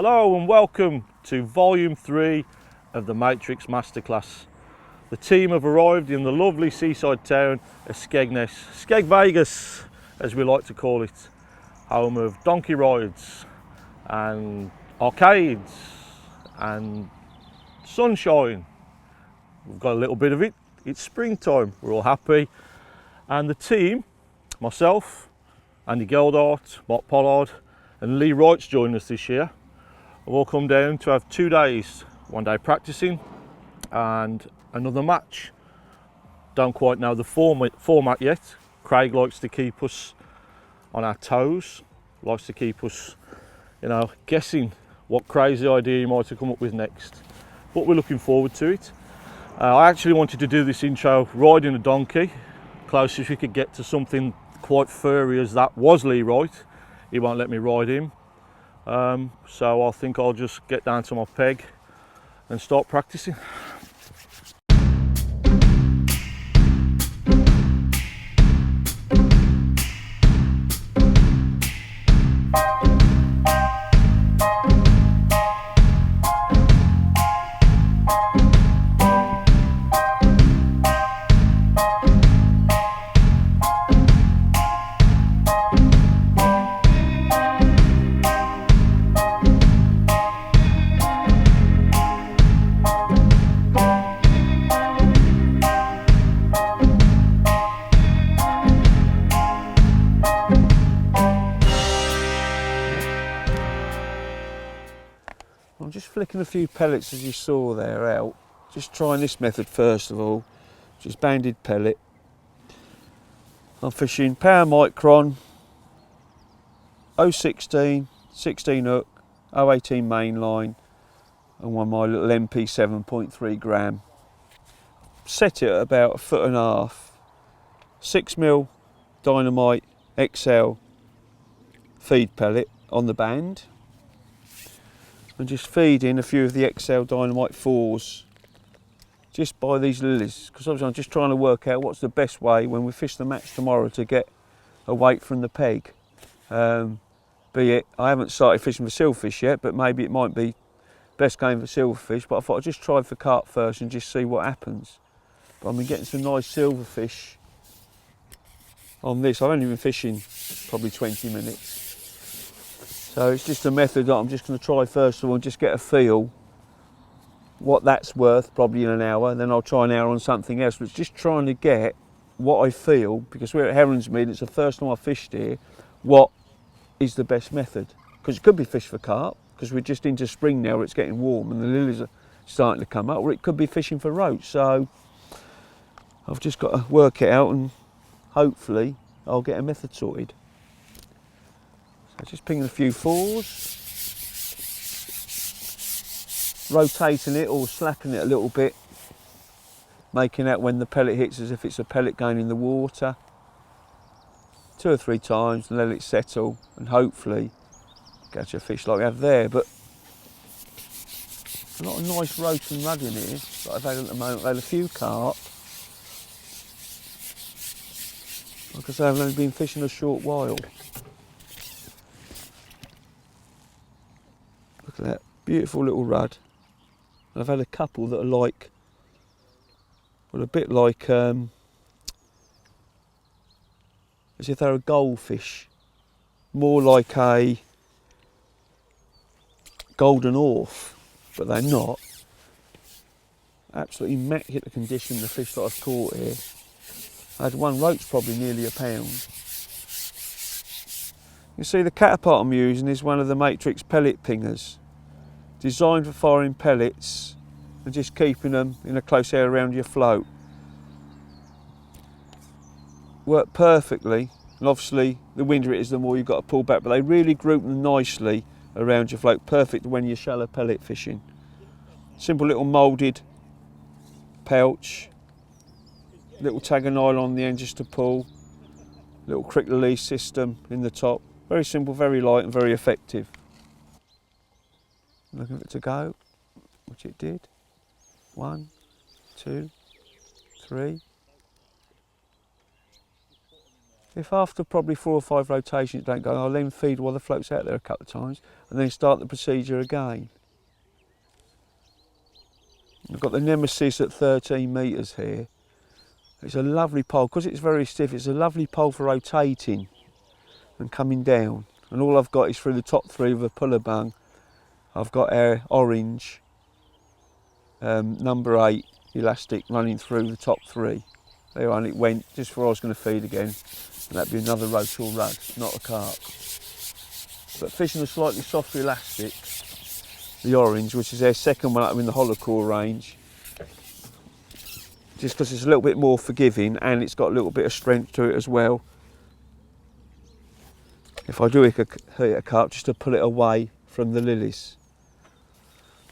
Hello and welcome to Volume 3 of the Matrix Masterclass. The team have arrived in the lovely seaside town of Skegness, Skeg Vegas as we like to call it, home of donkey rides and arcades and sunshine. We've got a little bit of it, it's springtime, we're all happy. And the team, myself, Andy Geldart, Pollard and Lee Wright's joined us this year. We've all come down to have 2 days, one day practicing and another match. Don't quite know the format yet. Craig likes to keep us on our toes, likes to keep us, guessing what crazy idea he might have come up with next. But we're looking forward to it. I actually wanted to do this intro riding a donkey, closest we could get to something quite furry as that was Lee Wright. He won't let me ride him. So I think I'll just get down to my peg and start practicing. I'm just flicking a few pellets, as you saw there, out. Just trying this method first of all, which is banded pellet. I'm fishing power micron, 016, 16 hook, 018 main line, and one of my little MP 7.3 gram. Set it at about 1.5 foot, 6mm dynamite XL feed pellet on the band. And just feed in a few of the XL Dynamite 4s just by these lilies, because obviously I'm just trying to work out what's the best way when we fish the match tomorrow to get a weight from the peg. Be it, I haven't started fishing for silverfish yet, but maybe it might be best going for silverfish, but I thought I'd just try for carp first and just see what happens. But I've been getting some nice silverfish on this. I've only been fishing probably 20 minutes. So it's just a method that I'm just going to try first of all and just get a feel what that's worth probably in an hour, and then I'll try an hour on something else. But it's just trying to get what I feel, because we're at Heronsmead, it's the first time I've fished here, what is the best method. Because it could be fish for carp, because we're just into spring now where it's getting warm and the lilies are starting to come up, or it could be fishing for roach. So I've just got to work it out and hopefully I'll get a method sorted. Just pinging a few 4s, rotating it or slapping it a little bit, making out when the pellet hits as if it's a pellet going in the water. 2 or 3 times and let it settle and hopefully catch a fish like we have there. But a lot of nice roach and rudd in here that I've had at the moment. I've had a few carp. Like I say, I've only been fishing a short while. Look at that, beautiful little rudd. I've had a couple that are like, well, a bit like, as if they're a goldfish. More like a golden orf, but they're not. Absolutely immaculate condition, the fish that I've caught here. I had one roach probably nearly a pound. You see the catapult I'm using is one of the Matrix pellet pingers, designed for firing pellets and just keeping them in a close area around your float. Work perfectly, and obviously the windier it is the more you've got to pull back, but they really group them nicely around your float, perfect when you're shallow pellet fishing. Simple little moulded pouch, little tag of nylon on the end just to pull, little quick release system in the top. Very simple, very light and very effective. Looking for it to go, which it did. 1, 2, 3. If after probably 4 or 5 rotations it don't go, I'll then feed while the float's out there a couple of times and then start the procedure again. I've got the Nemesis at 13 metres here. It's a lovely pole, because it's very stiff, it's a lovely pole for rotating and coming down. And all I've got is through the top 3 of a puller bung, I've got our orange number 8 elastic running through the top 3. There on it went, just before I was going to feed again. And that'd be another roach or rug, not a carp. But fishing a slightly softer elastic, the orange, which is their second one up in the hollow core range, just because it's a little bit more forgiving and it's got a little bit of strength to it as well. If I do hit a carp, just to pull it away from the lilies.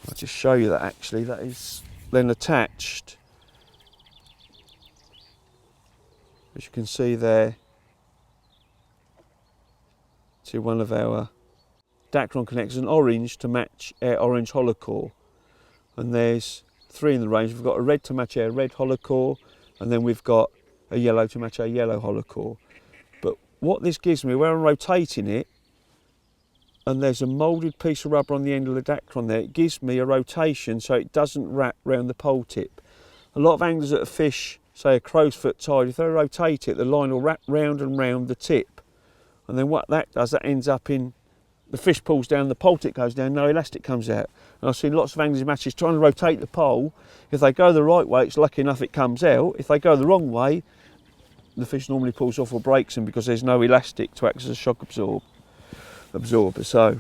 I'll just show you that actually, that is then attached, as you can see there, to one of our Dacron connectors, an orange to match our orange hollow core. And there's 3 in the range. We've got a red to match our red hollow core, and then we've got a yellow to match our yellow hollow core. But what this gives me, where I'm rotating it, and there's a moulded piece of rubber on the end of the Dacron there, it gives me a rotation so it doesn't wrap round the pole tip. A lot of anglers that fish, say a crow's foot tide, if they rotate it, the line will wrap round and round the tip. And then what that does, that ends up in, the fish pulls down, the pole tip goes down, no elastic comes out. And I've seen lots of anglers in matches trying to rotate the pole. If they go the right way, it's lucky enough it comes out. If they go the wrong way, the fish normally pulls off or breaks them because there's no elastic to act as a shock absorber. So,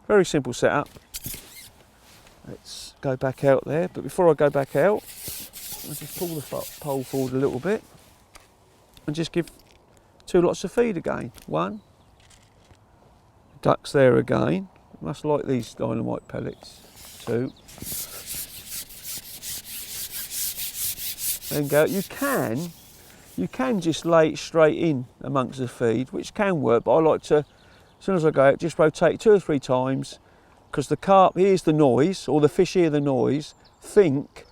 very simple setup. Let's go back out there. But before I go back out, I'll just pull the pole forward a little bit and just give 2 lots of feed again. 1, ducks there again. Must like these dynamite pellets. 2. Then go. You can just lay it straight in amongst the feed, which can work, but I like to, as soon as I go out, just rotate 2 or 3 times, because the carp hears the noise, or the fish hear the noise, think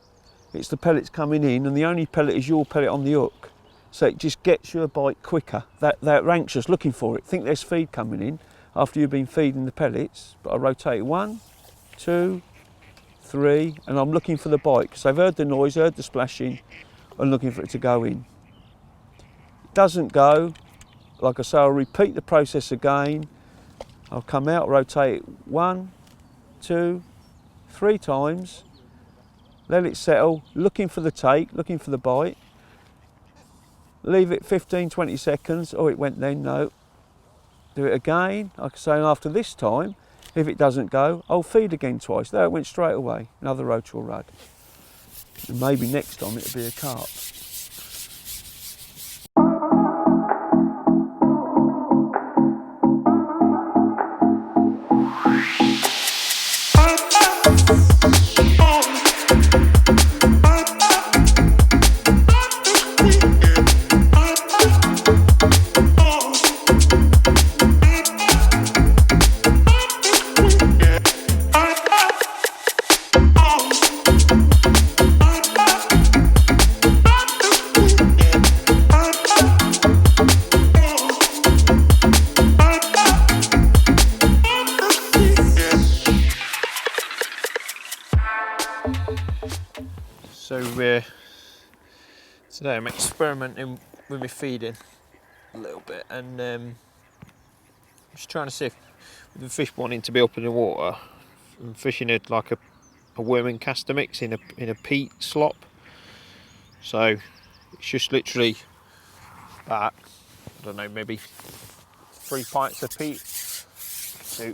it's the pellets coming in, and the only pellet is your pellet on the hook. So it just gets you a bite quicker. They're anxious looking for it, think there's feed coming in after you've been feeding the pellets. But I rotate 1, 2, 3, and I'm looking for the bite, because they've heard the noise, heard the splashing, and looking for it to go in. It doesn't go, like I say, I'll repeat the process again. I'll come out, rotate it 1, 2, 3 times, let it settle, looking for the take, looking for the bite. Leave it 15, 20 seconds. Oh, it went then, no. Do it again. Like I say, after this time, if it doesn't go, I'll feed again twice. There it went straight away, another roach or rudd. And maybe next time it'll be a carp. So today I'm experimenting with my feeding a little bit, and just trying to see if the fish wanting to be up in the water, I'm fishing it like a worming caster mix in a peat slop. So it's just literally that, I don't know, maybe 3 pints of peat to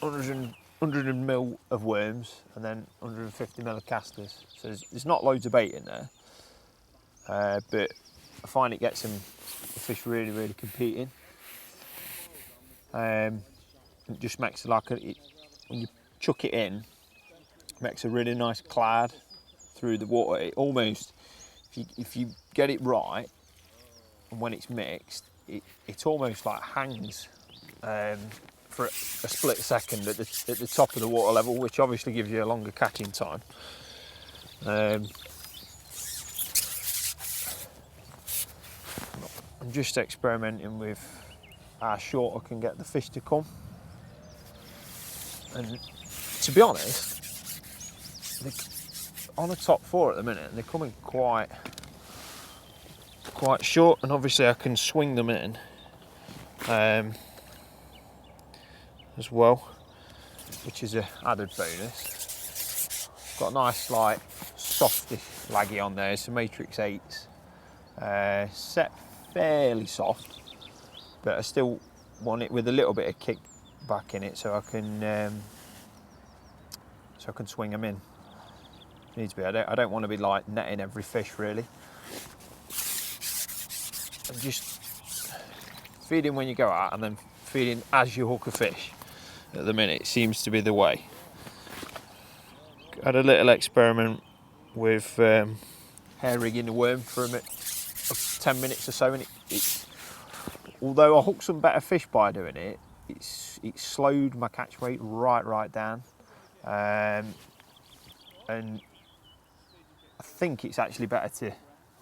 100 ml of worms, and then 150 ml of casters. So there's not loads of bait in there, but I find it gets the fish really, really competing. It just makes it like when you chuck it in, it makes a really nice cloud through the water. It almost, if you get it right, and when it's mixed, it almost like hangs for a split second at the top of the water level, which obviously gives you a longer catching time. I'm just experimenting with how short I can get the fish to come. And to be honest, they're on the top 4 at the minute, and they're coming quite short, and obviously I can swing them in as well, which is an added bonus. Got a nice like softish laggy on there. It's a Matrix 8s, set fairly soft, but I still want it with a little bit of kick back in it, so I can swing them in. Needs to be. I don't want to be like netting every fish really. And just feeding when you go out, and then feeding as you hook a fish. At the minute, seems to be the way. Had a little experiment with hair rigging the worm for a minute, 10 minutes or so, and although I hooked some better fish by doing it, it slowed my catch weight right down, and I think it's actually better to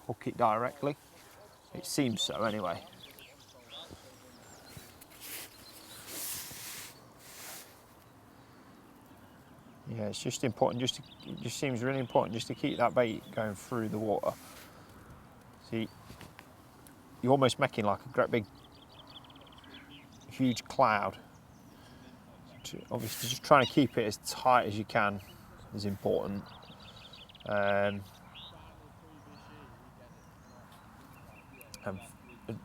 hook it directly. It seems so anyway. Yeah, it's just important. It just seems really important just to keep that bait going through the water. See, you're almost making like a great big, huge cloud. Obviously, just trying to keep it as tight as you can is important. And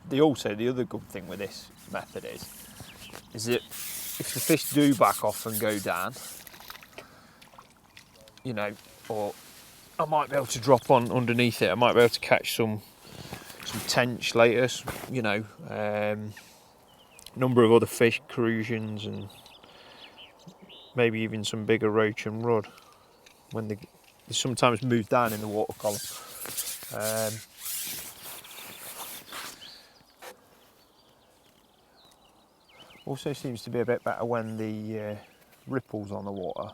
the other good thing with this method is that if the fish do back off and go down, you know, or I might be able to drop on underneath it. I might be able to catch some tench later, you know, number of other fish, crucians, and maybe even some bigger roach and rudd when they sometimes move down in the water column. Also seems to be a bit better when the ripple's on the water.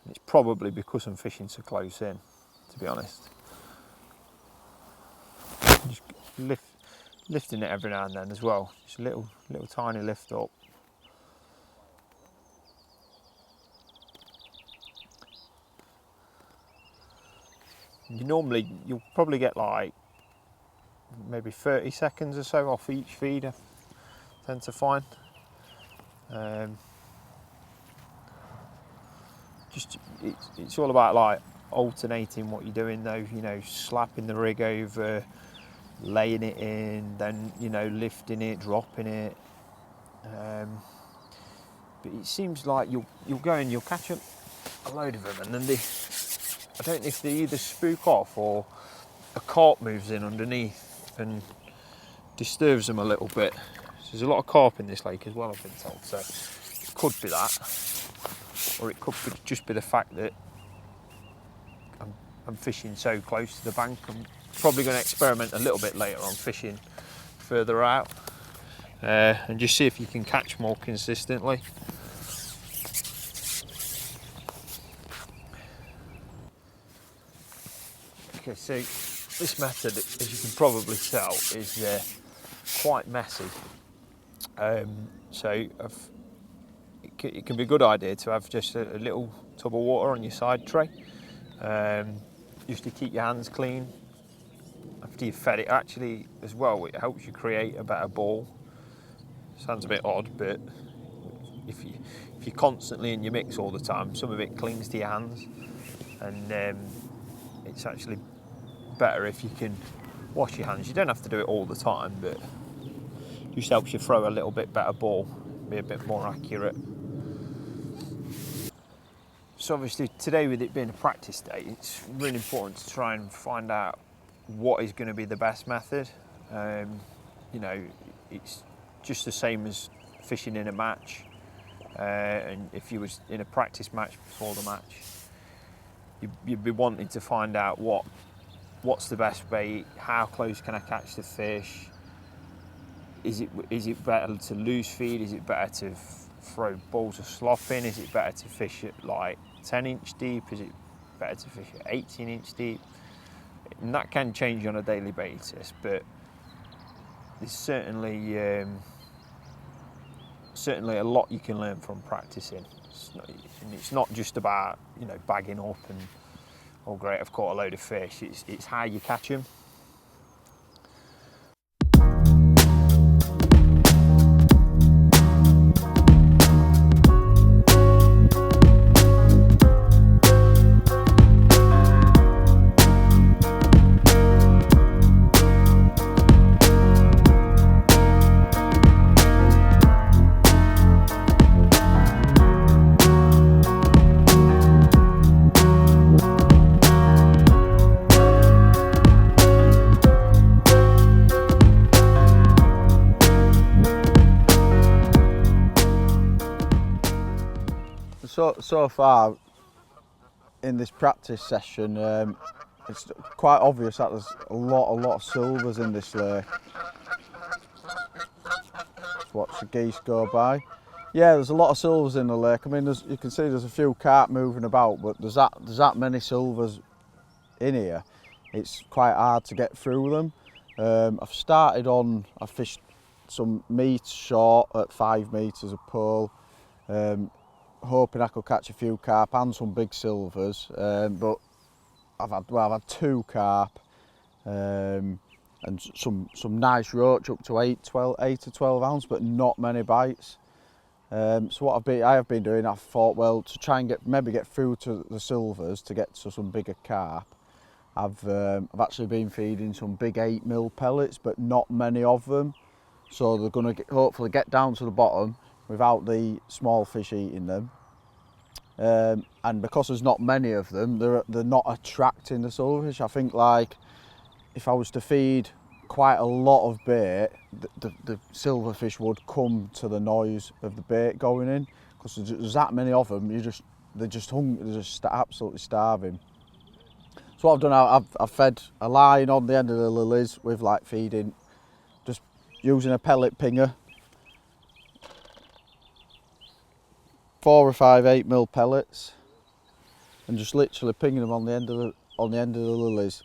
It's probably because I'm fishing so close in, to be honest. Just lifting it every now and then as well. Just a little tiny lift up. You'll probably get like maybe 30 seconds or so off each feed, I tend to find. It's all about like alternating what you're doing though, you know, slapping the rig over, laying it in, then, you know, lifting it, dropping it. But it seems like you'll go and you'll catch a load of them, and then I don't know if they either spook off or a carp moves in underneath and disturbs them a little bit. So there's a lot of carp in this lake as well, I've been told, so it could be that. Or it could just be the fact that I'm fishing so close to the bank. I'm probably going to experiment a little bit later on fishing further out and just see if you can catch more consistently. Okay, so this method, as you can probably tell, is quite messy. So it can be a good idea to have just a little tub of water on your side tray, just to keep your hands clean after you've fed it. Actually, as well, it helps you create a better ball. Sounds a bit odd, but if you're constantly in your mix all the time, some of it clings to your hands, and it's actually better if you can wash your hands. You don't have to do it all the time, but it just helps you throw a little bit better ball, be a bit more accurate. So obviously today, with it being a practice day, it's really important to try and find out what is going to be the best method. You know, it's just the same as fishing in a match, and if you was in a practice match before the match, you'd be wanting to find out what's the best bait, how close can I catch the fish, is it better to loose feed, is it better to throw balls of slop in, is it better to fish at like 10 inch deep, is it better to fish at 18 inch deep? And that can change on a daily basis, but there's certainly a lot you can learn from practicing. It's not just about, you know, bagging up and, oh great, I've caught a load of fish. It's how you catch them. So far in this practice session, it's quite obvious that there's a lot of silvers in this lake. Just watch the geese go by. Yeah, there's a lot of silvers in the lake. I mean, you can see there's a few carp moving about, but there's that many silvers in here. It's quite hard to get through them. I've fished some meat short at 5 metres of pole. Hoping I could catch a few carp and some big silvers, but I've had 2 carp and some nice roach up to 8 to 12 ounce, but not many bites. So what I have been doing, I thought, well, to try and maybe get through to the silvers to get to some bigger carp, I've actually been feeding some big 8mm pellets, but not many of them, so they're going to hopefully get down to the bottom without the small fish eating them, and because there's not many of them, they're not attracting the silverfish. I think, like, if I was to feed quite a lot of bait, the silverfish would come to the noise of the bait going in, because there's that many of them. They're just hungry, they're just absolutely starving. So what I've done, I've fed a line on the end of the lilies with, like, feeding, just using a pellet pinger. 4 or 5 8mm pellets, and just literally pinging them on the end of the lilies.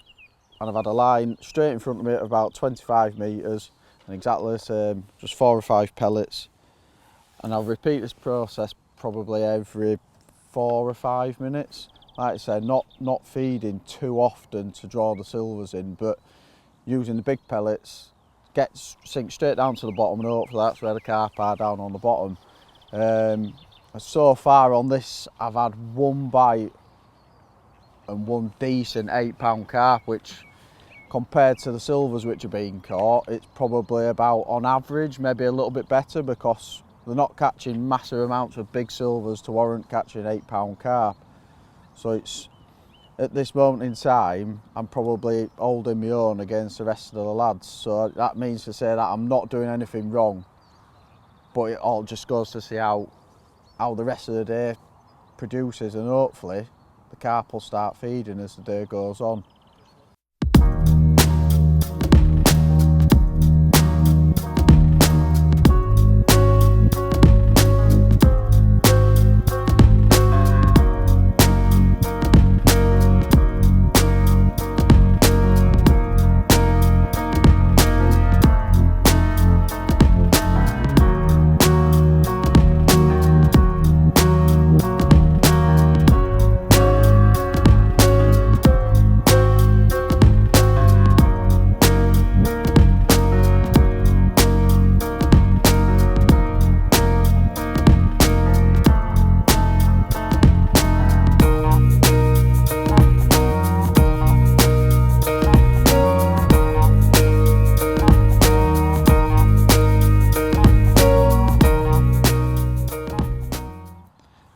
And I've had a line straight in front of me at about 25 metres, and exactly the same, just 4 or 5 pellets. And I'll repeat this process probably every 4 or 5 minutes. Like I said, not feeding too often to draw the silvers in, but using the big pellets, sink straight down to the bottom, and hopefully that's where the carp are, down on the bottom. So far on this, I've had 1 bite and 1 decent 8-pound carp, which compared to the silvers which are being caught, it's probably about on average, maybe a little bit better, because they're not catching massive amounts of big silvers to warrant catching 8-pound carp. So it's, at this moment in time, I'm probably holding my own against the rest of the lads. So that means to say that I'm not doing anything wrong, but it all just goes to see how the rest of the day produces, and hopefully the carp will start feeding as the day goes on.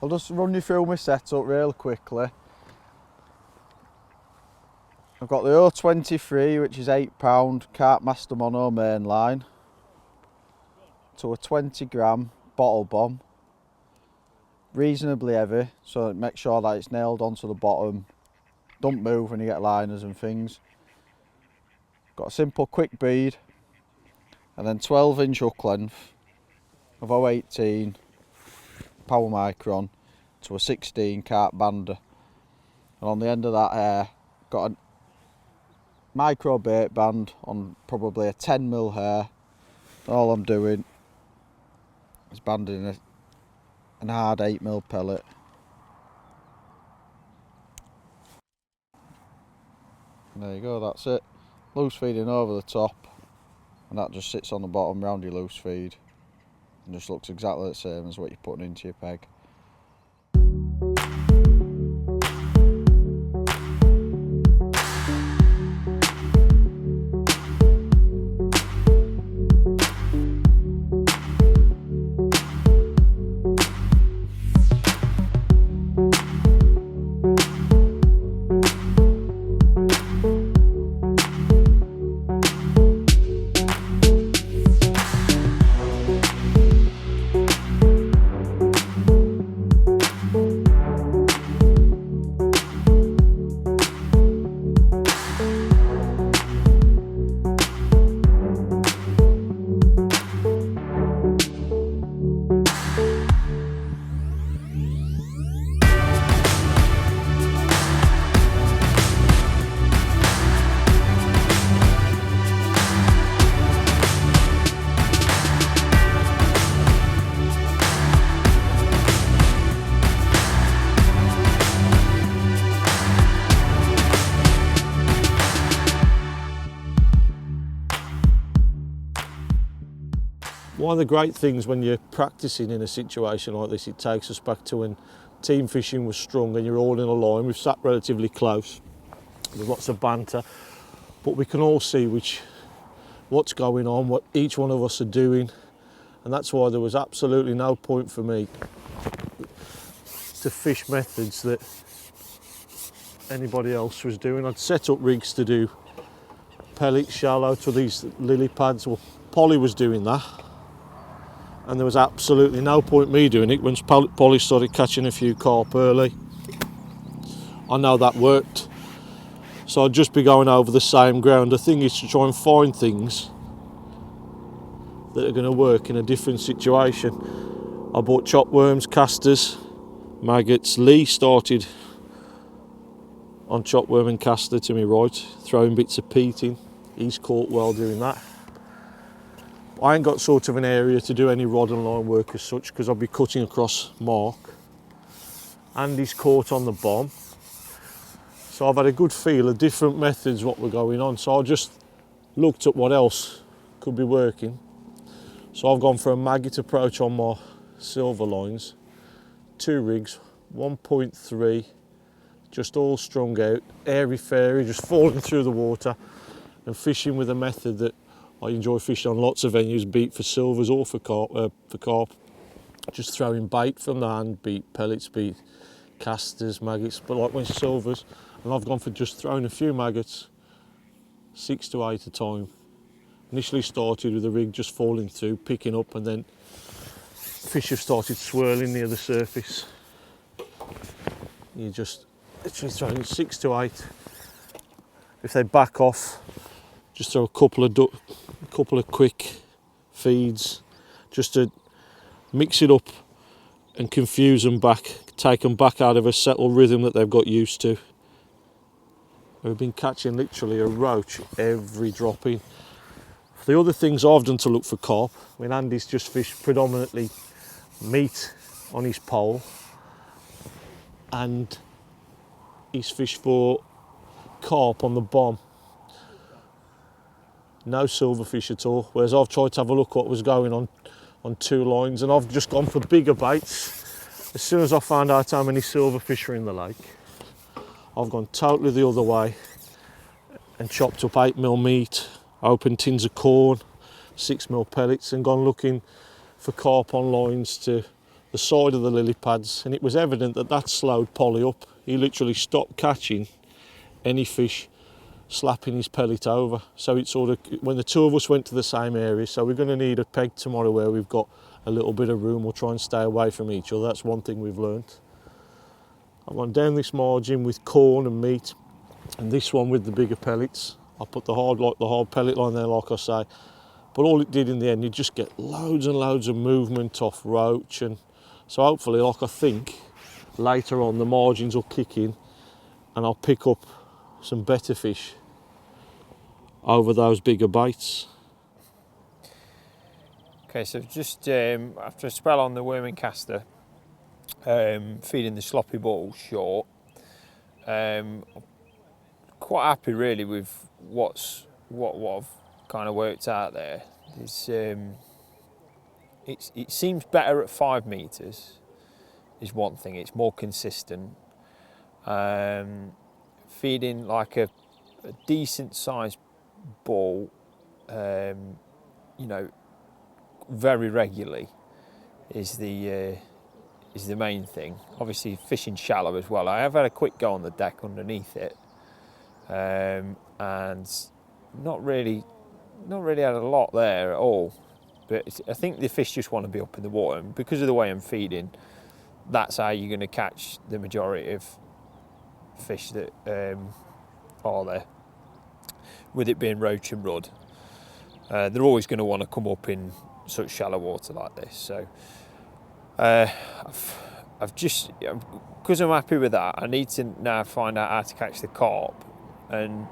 I'll just run you through my setup real quickly. I've got the 023, which is 8-pound Carp Master Mono main line, to a 20-gram bottle bomb, reasonably heavy, so make sure that it's nailed onto the bottom. Don't move when you get liners and things. Got a simple quick bead, and then 12-inch hook length of 018 power micron to a 16 carp bander, and on the end of that hair got a micro bait band on probably a 10mm hair all I'm doing is banding an hard 8mm pellet. And there you go, that's it. Loose feeding over the top, and that just sits on the bottom round your loose feed and just looks exactly the same as what you're putting into your peg. One of the great things when you're practicing in a situation like this, it takes us back to when team fishing was strong and you're all in a line. We've sat relatively close, there's lots of banter, but we can all see what's going on, what each one of us are doing, and that's why there was absolutely no point for me to fish methods that anybody else was doing. I'd set up rigs to do pellet shallow to these lily pads. Well, Polly was doing that, and there was absolutely no point me doing it. Once Polly started catching a few carp early, I know that worked, so I'd just be going over the same ground. The thing is to try and find things that are going to work in a different situation. I bought chopworms, casters, maggots. Lee started on chopworm and caster to my right, throwing bits of peat in. He's caught well doing that. I ain't got sort of an area to do any rod and line work as such, because I'll be cutting across mark. Andy's caught on the bomb, so I've had a good feel of different methods what were going on, so I just looked at what else could be working. So I've gone for a maggot approach on my silver lines, 2 rigs, 1.3, just all strung out, airy fairy, just falling through the water, and fishing with a method that I enjoy fishing on lots of venues, beat for silvers or for carp. Just throwing bait from the hand, beat pellets, beat casters, maggots, but like when silvers, and I've gone for just throwing a few maggots, 6 to 8 a time. Initially started with the rig just falling through, picking up, and then fish have started swirling near the surface. You just literally throwing 6 to 8. If they back off, just throw a couple of quick feeds just to mix it up and confuse them back, take them back out of a settled rhythm that they've got used to. We've been catching literally a roach every dropping. The other things I've done to look for carp, when Andy's just fished predominantly meat on his pole, and he's fished for carp on the bomb. No silverfish at all, whereas I've tried to have a look what was going on 2 lines, and I've just gone for bigger baits. As soon as I found out how many silverfish are in the lake, I've gone totally the other way and chopped up 8mm meat, opened tins of corn, 6mm pellets, and gone looking for carp on lines to the side of the lily pads, and it was evident that that slowed Polly up. He literally stopped catching any fish slapping his pellet over. So it sort of, when the two of us went to the same area, so we're going to need a peg tomorrow where we've got a little bit of room. We'll try and stay away from each other. That's one thing we've learnt. I've gone down this margin with corn and meat, and this one with the bigger pellets. I put the hard pellet line there, like I say, but all it did in the end, you just get loads and loads of movement off roach, and so hopefully, like I think, later on the margins will kick in and I'll pick up some better fish over those bigger baits. Okay, so just after a spell on the worming caster, feeding the sloppy balls short, quite happy really with what I've kind of worked out there. It seems better at 5 metres is one thing. It's more consistent. Feeding like a decent sized ball, you know, very regularly is the main thing. Obviously fishing shallow as well. I have had a quick go on the deck underneath it, and not really had a lot there at all. But I think the fish just want to be up in the water, and because of the way I'm feeding, that's how you're going to catch the majority of fish that are there. With it being roach and rudd, they're always going to want to come up in such shallow water like this. So I've just, because I'm happy with that, I need to now find out how to catch the carp, and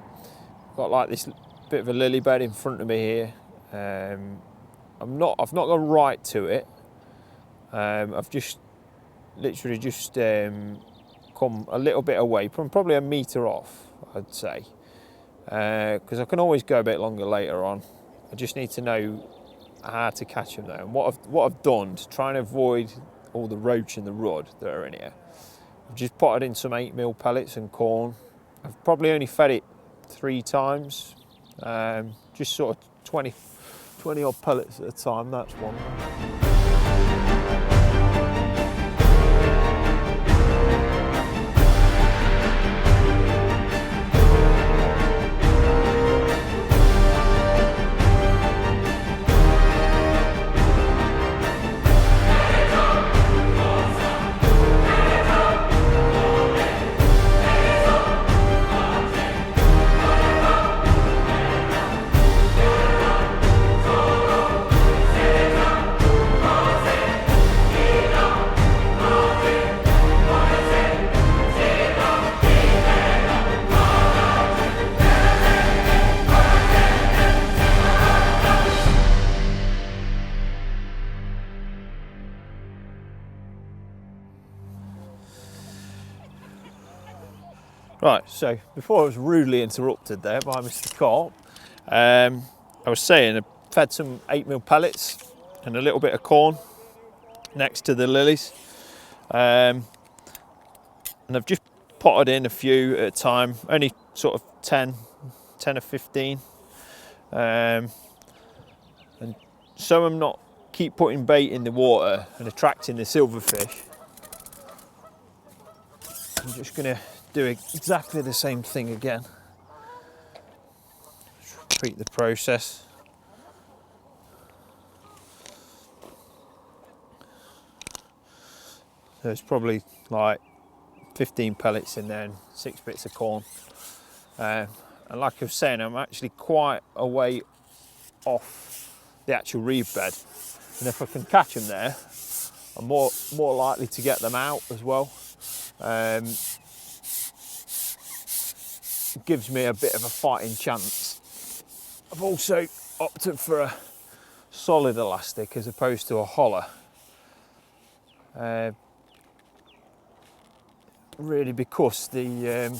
got like this bit of a lily bed in front of me here. I've not gone right to it. I've just literally just come a little bit away, from probably a metre off, I'd say, because I can always go a bit longer later on. I just need to know how to catch them though. And what I've done to try and avoid all the roach and the rudd that are in here, I've just potted in some 8mm pellets and corn. I've probably only fed it 3 times, just sort of 20 odd pellets at a time. That's one. Right, so before I was rudely interrupted there by Mr. Carp, I was saying I fed some 8mm pellets and a little bit of corn next to the lilies, and I've just potted in a few at a time, only sort of 10 or 15, and so I'm not keep putting bait in the water and attracting the silverfish. I'm just going to do exactly the same thing again. Repeat the process. There's probably like 15 pellets in there and 6 bits of corn. And like I was saying, I'm actually quite a way off the actual reed bed. And if I can catch them there, I'm more likely to get them out as well. Gives me a bit of a fighting chance. I've also opted for a solid elastic as opposed to a holler, really because you've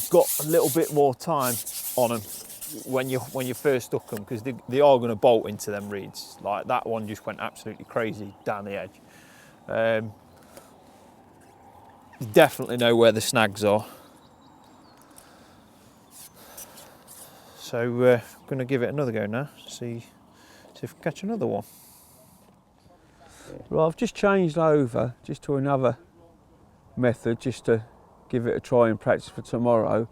got a little bit more time on them when you first hook them, because they are going to bolt into them reeds. Like that one just went absolutely crazy down the edge. You definitely know where the snags are. So I'm going to give it another go now, see if I can catch another one. Well, I've just changed over just to another method, just to give it a try and practice for tomorrow.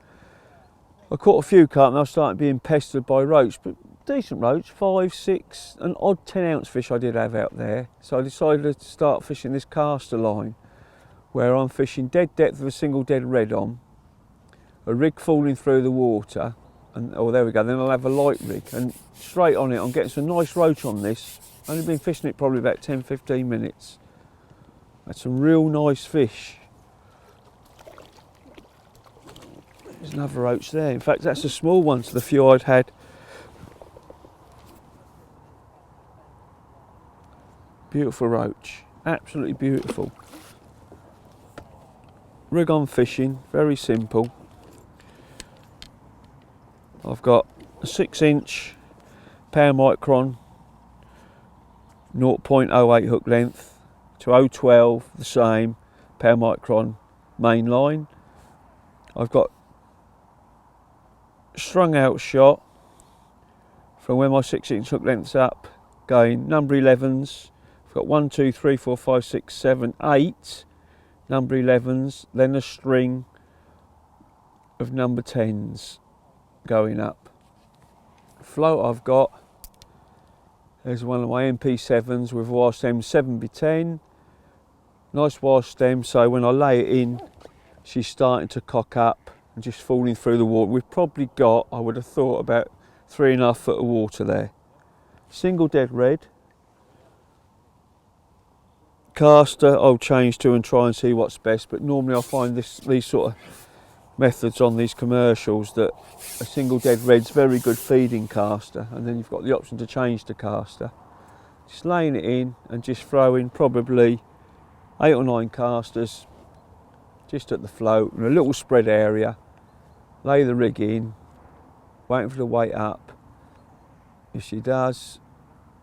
I caught a few carp and I started being pestered by roach, but decent roach, 5, 6, an odd 10-ounce fish I did have out there. So I decided to start fishing this caster line, where I'm fishing dead depth with a single dead red on, a rig falling through the water, and oh there we go, then I'll have a light rig, and straight on it I'm getting some nice roach on this. Only been fishing it probably about 10-15 minutes. That's some real nice fish. There's another roach there. In fact, that's a small one to the few I'd had Beautiful roach, absolutely beautiful. Rig on fishing, very simple. I've got a 6-inch power micron 0.08 hook length to 0.12 the same power micron main line. I've got strung out shot from where my 6-inch hook length's up, going number 11s. I've got 1, 2, 3, 4, 5, 6, 7, 8 number 11s, then a string of number 10s going up. Float I've got, there's one of my MP7s with wire stem 7x10. Nice wire stem, so when I lay it in, she's starting to cock up and just falling through the water. We've probably got, I would have thought, about 3.5 foot of water there. Single dead red. Caster I'll change to and try and see what's best, but normally I find these sort of methods on these commercials that a single dead red's very good feeding caster, and then you've got the option to change the caster. Just laying it in and just throwing probably 8 or 9 casters just at the float in a little spread area. Lay the rig in, waiting for the weight up. If she does,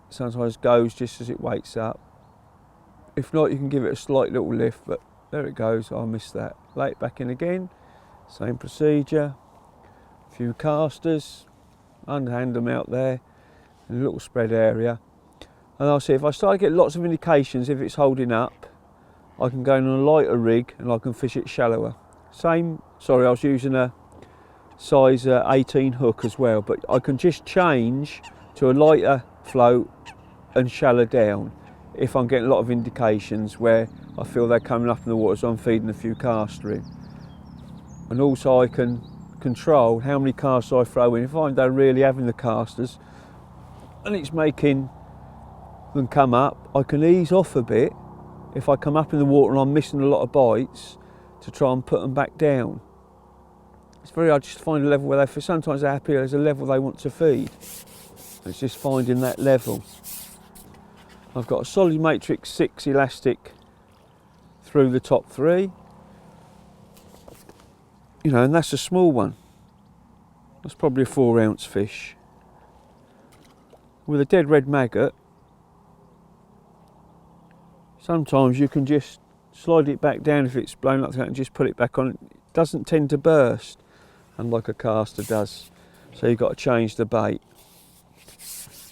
sometimes goes just as it weights up. If not, you can give it a slight little lift, but there it goes, I missed that. Lay it back in again, same procedure. A few casters, underhand them out there in a little spread area. And I'll see if I start to get lots of indications if it's holding up, I can go in on a lighter rig and I can fish it shallower. Same, sorry, I was using a size 18 hook as well, but I can just change to a lighter float and shallow down if I'm getting a lot of indications where I feel they're coming up in the water, so I'm feeding a few caster in. And also I can control how many casters I throw in. If I don't really having the casters and it's making them come up, I can ease off a bit if I come up in the water and I'm missing a lot of bites to try and put them back down. It's very hard just to find a level where they feel. Sometimes they're happy there's a level they want to feed. It's just finding that level. I've got a solid Matrix 6 elastic through the top 3. You know, and that's a small one. That's probably a 4-ounce fish. With a dead red maggot, sometimes you can just slide it back down if it's blown like that and just put it back on. It doesn't tend to burst, unlike a caster does. So you've got to change the bait.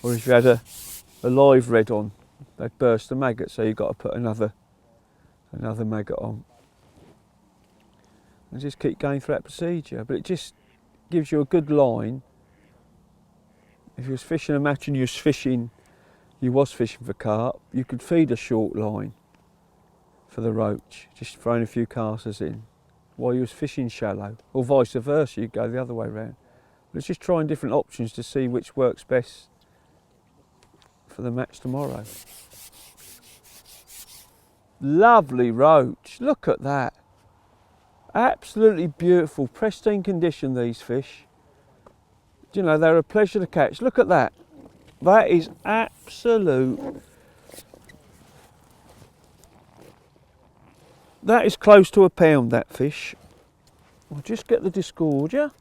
Or if you had a live red on, they'd burst the maggot, so you've got to put another maggot on. And just keep going through that procedure. But it just gives you a good line. If you was fishing a match and you was fishing for carp, you could feed a short line for the roach, just throwing a few casters in while you was fishing shallow, or vice versa, you go the other way around. But it's just trying different options to see which works best for the match tomorrow. Lovely roach, look at that. Absolutely beautiful, pristine condition, these fish. Do you know, they're a pleasure to catch. Look at that. That is absolute. That is close to a pound, that fish. I'll just get the disgorger.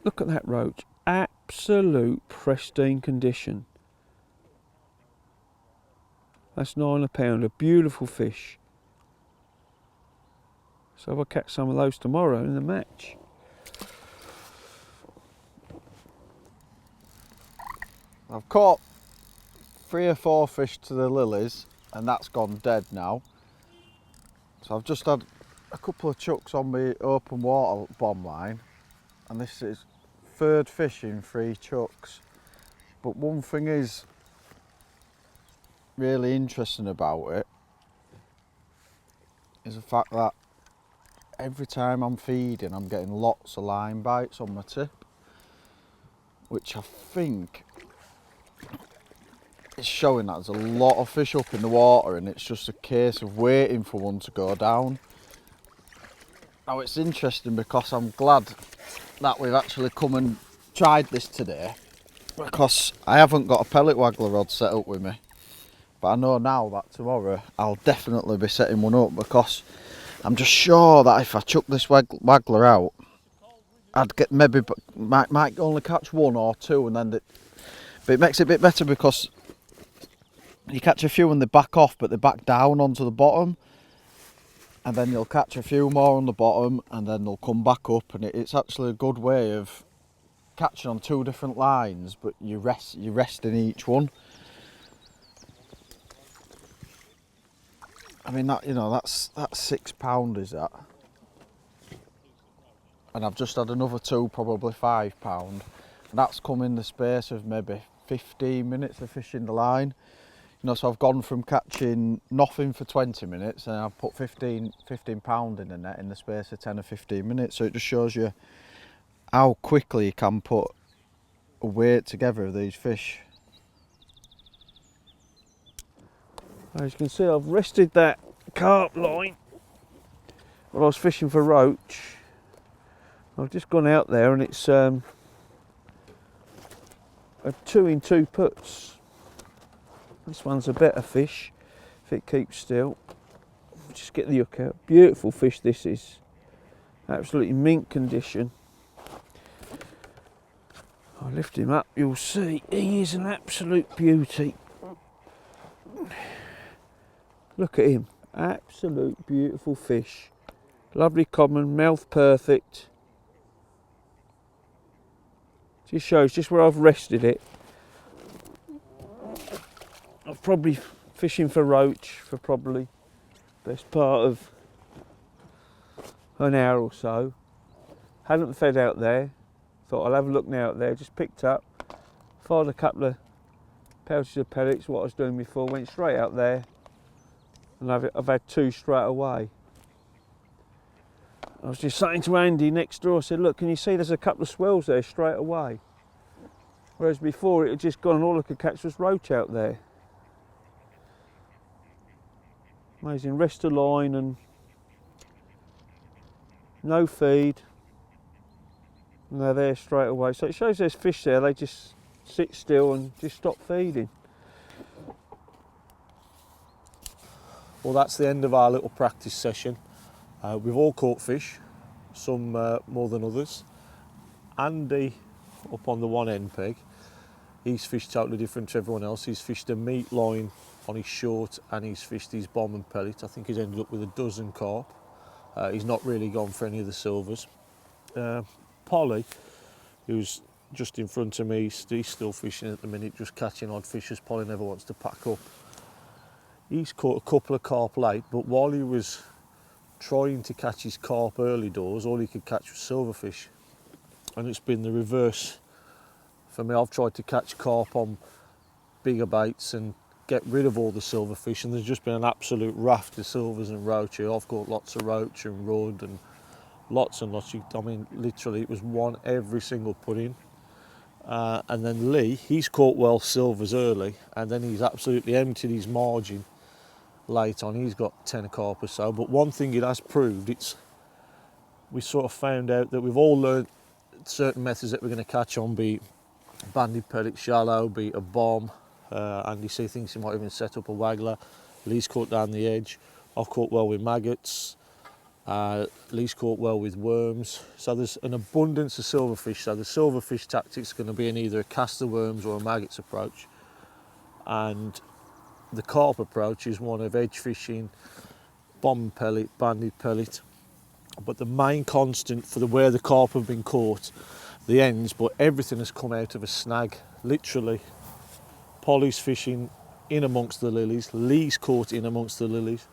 Look at that roach. Absolute pristine condition. That's 9 a pound, a beautiful fish. So I'll catch some of those tomorrow in the match. I've caught 3 or 4 fish to the lilies and that's gone dead now. So I've just had a couple of chucks on my open water bomb line, and this is 3rd fish in 3 chucks. But one thing is really interesting about it is the fact that every time I'm feeding I'm getting lots of line bites on my tip, which I think is showing that there's a lot of fish up in the water and it's just a case of waiting for one to go down. Now it's interesting because I'm glad that we've actually come and tried this today, because I haven't got a pellet waggler rod set up with me, but I know now that tomorrow I'll definitely be setting one up, because I'm just sure that if I chuck this waggler out, I'd get maybe might only catch one or two, and then but it makes it a bit better because you catch a few and they back off, but they back down onto the bottom, and then you'll catch a few more on the bottom, and then they'll come back up, and it's actually a good way of catching on two different rest in each one. I mean, that, you know, that's £6 is that, and I've just had another two, probably £5, and that's come in the space of maybe 15 minutes of fishing the line. You know, so I've gone from catching nothing for 20 minutes and I've put £15 in the net in the space of 10 or 15 minutes. So it just shows you how quickly you can put a weight together of these fish. As you can see, I've rested that carp line when I was fishing for roach. I've just gone out there and it's a 2 in 2 puts. This one's a better fish if it keeps still. Just get the hook out. Beautiful fish this is. Absolutely mint condition. I'll lift him up, you'll see. He is an absolute beauty. Look at him. Absolute beautiful fish. Lovely common, mouth perfect. Just shows just where I've rested it. I've probably fishing for roach for probably best part of an hour or so. Hadn't fed out there. Thought I'll have a look now out there. Just picked up, fired a couple of pouches of pellets, what I was doing before, went straight out there, and I've had 2 straight away. I was just saying to Andy next door, I said, look, can you see there's a couple of swells there straight away? Whereas before it had just gone and all I could catch was roach out there. Amazing, rest of line and no feed, and they're there straight away. So it shows there's fish there, they just sit still and just stop feeding. Well, that's the end of our little practice session. We've all caught fish, some more than others. Andy, up on the one end peg, he's fished totally different to everyone else. He's fished a meat line on his short and he's fished his bomb and pellet. I think he's ended up with a dozen carp. He's not really gone for any of the silvers. Polly, who's just in front of me, he's still fishing at the minute, just catching odd fish as Polly never wants to pack up. He's caught a couple of carp late, but while he was trying to catch his carp early doors, all he could catch was silverfish. And it's been the reverse for me. I've tried to catch carp on bigger baits and get rid of all the silverfish, and there's just been an absolute raft of silvers and roach here. I've caught lots of roach and rudd and lots and lots. I mean, literally, it was one every single put-in. And then Lee, he's caught well silvers early, and then he's absolutely emptied his margin late on. He's got 10 carp or so. But one thing it has proved, we sort of found out that we've all learned certain methods that we're going to catch on, be it banded pellet shallow, be it a bomb. Andy C thinks he might even set up a waggler. Lee's caught down the edge. I've caught well with maggots. Lee's caught well with worms. So there's an abundance of silverfish. So the silverfish tactic's going to be in either a cast of worms or a maggots approach. And the carp approach is one of edge fishing, bomb pellet, banded pellet. But the main constant for where the carp have been caught, the ends, but everything has come out of a snag, literally. Polly's fishing in amongst the lilies, Lee's caught in amongst the lilies,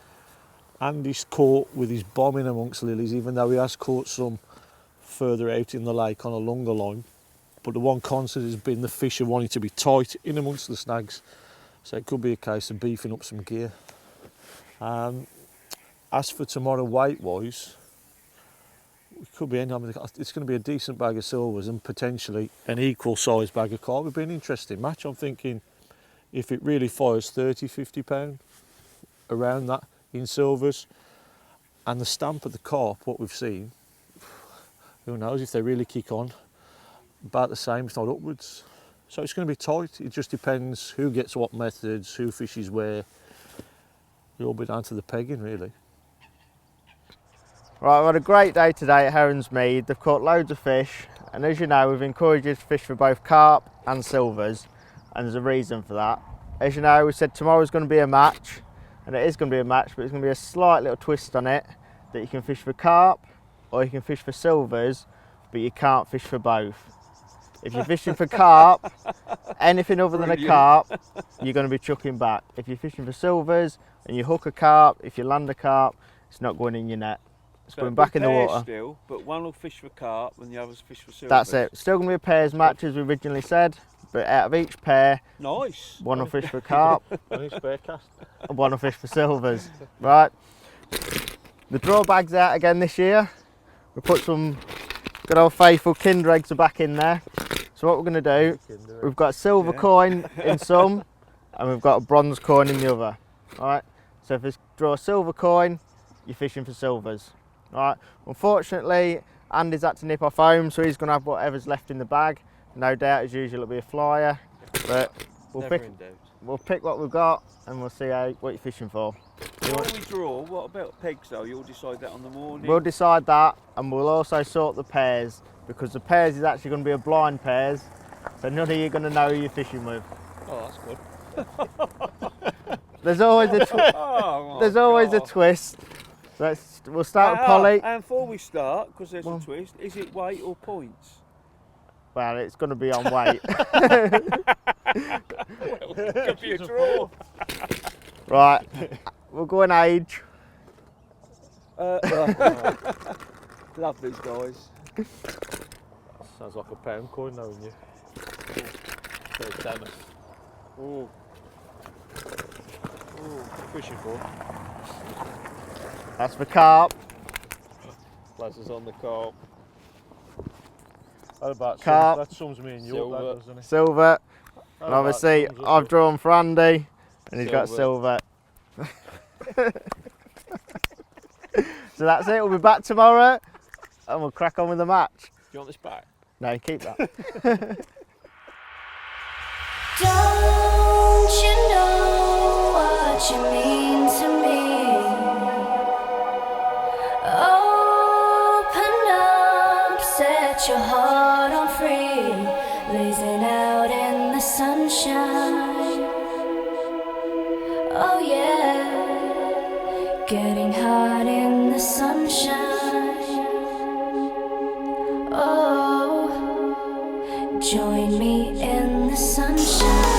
Andy's caught with his bomb in amongst lilies, even though he has caught some further out in the lake on a longer line. But the one constant has been the fish are wanting to be tight in amongst the snags, so it could be a case of beefing up some gear. As for tomorrow weight-wise, it could be any. I mean, it's going to be a decent bag of silvers and potentially an equal sized bag of carp. It'd be an interesting match. I'm thinking if it really fires 30, 50 pound, around that in silvers, and the stamp of the carp, what we've seen, who knows if they really kick on, about the same, if not upwards. So it's going to be tight. It just depends who gets what methods, who fishes where. It'll be down to the pegging, really. Right, we've had a great day today at Heron's Mead. They've caught loads of fish, and as you know, we've encouraged you to fish for both carp and silvers, and there's a reason for that. As you know, we said tomorrow's going to be a match, and it is going to be a match, but it's going to be a slight little twist on it, that you can fish for carp, or you can fish for silvers, but you can't fish for both. If you're fishing for carp, anything other than a carp, you're going to be chucking back. If you're fishing for silvers, and you hook a carp, if you land a carp, it's not going in your net. It's going back in the water. Still, but one will fish for carp and the others fish for silver. That's it. Still going to be a pairs match as we originally said, but out of each pair, nice. One will fish for carp Only spare cast. and one will fish for silvers. Right. The draw bag's out again this year. We put some good old faithful Kinder eggs are back in there. So what we're going to do, we've got a silver coin in some, and we've got a bronze coin in the other. All right. So if you draw a silver coin, you're fishing for silvers. Right. Unfortunately, Andy's had to nip off home, so he's going to have whatever's left in the bag. No doubt, as usual, it'll be a flyer, but we'll pick what we've got, and we'll see what you're fishing for. Before we draw, what about pegs though? You'll decide that on the morning. We'll decide that, and we'll also sort the pairs, because the pairs is actually going to be a blind pairs, so none of you are going to know who you're fishing with. Oh, that's good. There's always a twist. So we'll start with Polly. And before we start, because there's a twist, is it weight or points? Well, it's going to be on weight. Could be a draw. Right, we'll go in age. Love these guys. Sounds like a pound coin, knowing you. Oh. Fishing for. That's for carp. Places on the carp. That about Carp. that sums me in York, that doesn't it? Silver. And obviously, I've drawn for Andy, and he's got silver. So that's it. We'll be back tomorrow, and we'll crack on with the match. Do you want this back? No, keep that. Don't you know what you mean to me? Open up, set your heart on free, blazing out in the sunshine. Oh yeah, getting hot in the sunshine. Oh, join me in the sunshine.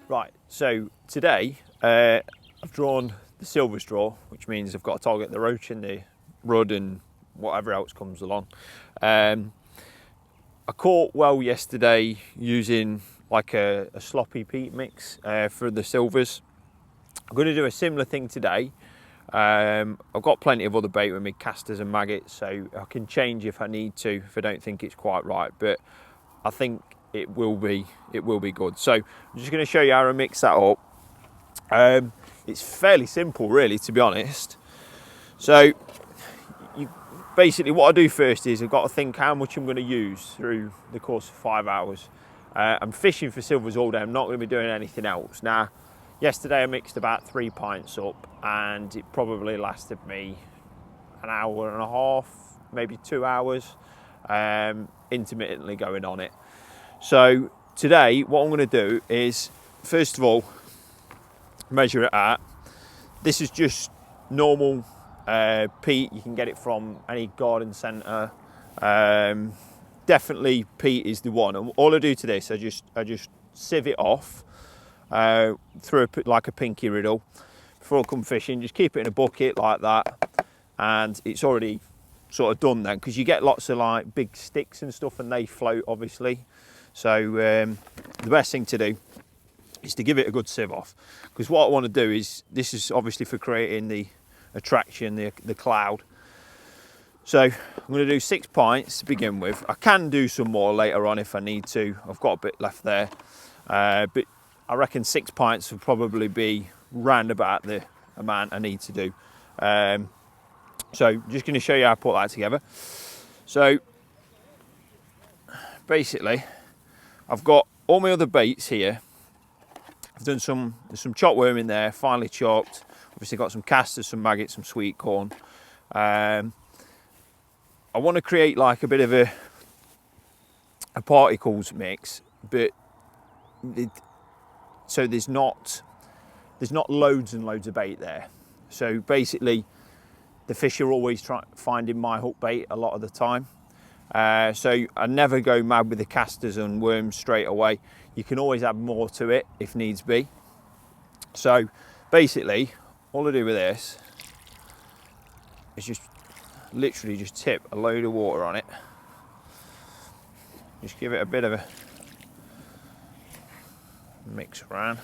Right, so today I've drawn the silver straw, which means I've got to target the roach in the rod and whatever else comes along. I caught well yesterday using like a sloppy peat mix for the silvers. I'm going to do a similar thing today. I've got plenty of other bait with me, casters and maggots, so I can change if I need to, if I don't think it's quite right, but I think it will be good. So I'm just going to show you how I mix that up. It's fairly simple really, to be honest. So basically what I do first is I've got to think how much I'm going to use through the course of 5 hours. I'm fishing for silvers all day, I'm not going to be doing anything else. Now, yesterday I mixed about 3 pints up and it probably lasted me an hour and a half, maybe 2 hours, intermittently going on it. So today what I'm going to do is, first of all, measure it out. This is just normal peat. You can get it from any garden centre. Definitely peat is the one. And all I do to this, I just sieve it off through like a pinky riddle before I come fishing. Just keep it in a bucket like that, and it's already sort of done then, because you get lots of like big sticks and stuff and they float obviously. So the best thing to do is to give it a good sieve off, because what I want to do is, this is obviously for creating the attraction, the cloud. So I'm going to do 6 pints to begin with. I can do some more later on if I need to. I've got a bit left there, but I reckon 6 pints will probably be round about the amount I need to do. So just going to show you how I put that together. So basically I've got all my other baits here. I've done there's some chopped worm in there, finely chopped. Obviously got some casters, some maggots, some sweet corn. I want to create like a bit of a particles mix, but so there's not loads and loads of bait there. So basically the fish are always finding my hook bait a lot of the time. So I never go mad with the casters and worms straight away. You can always add more to it if needs be. So basically all I do with this is just literally just tip a load of water on it. Just give it a bit of a mix around.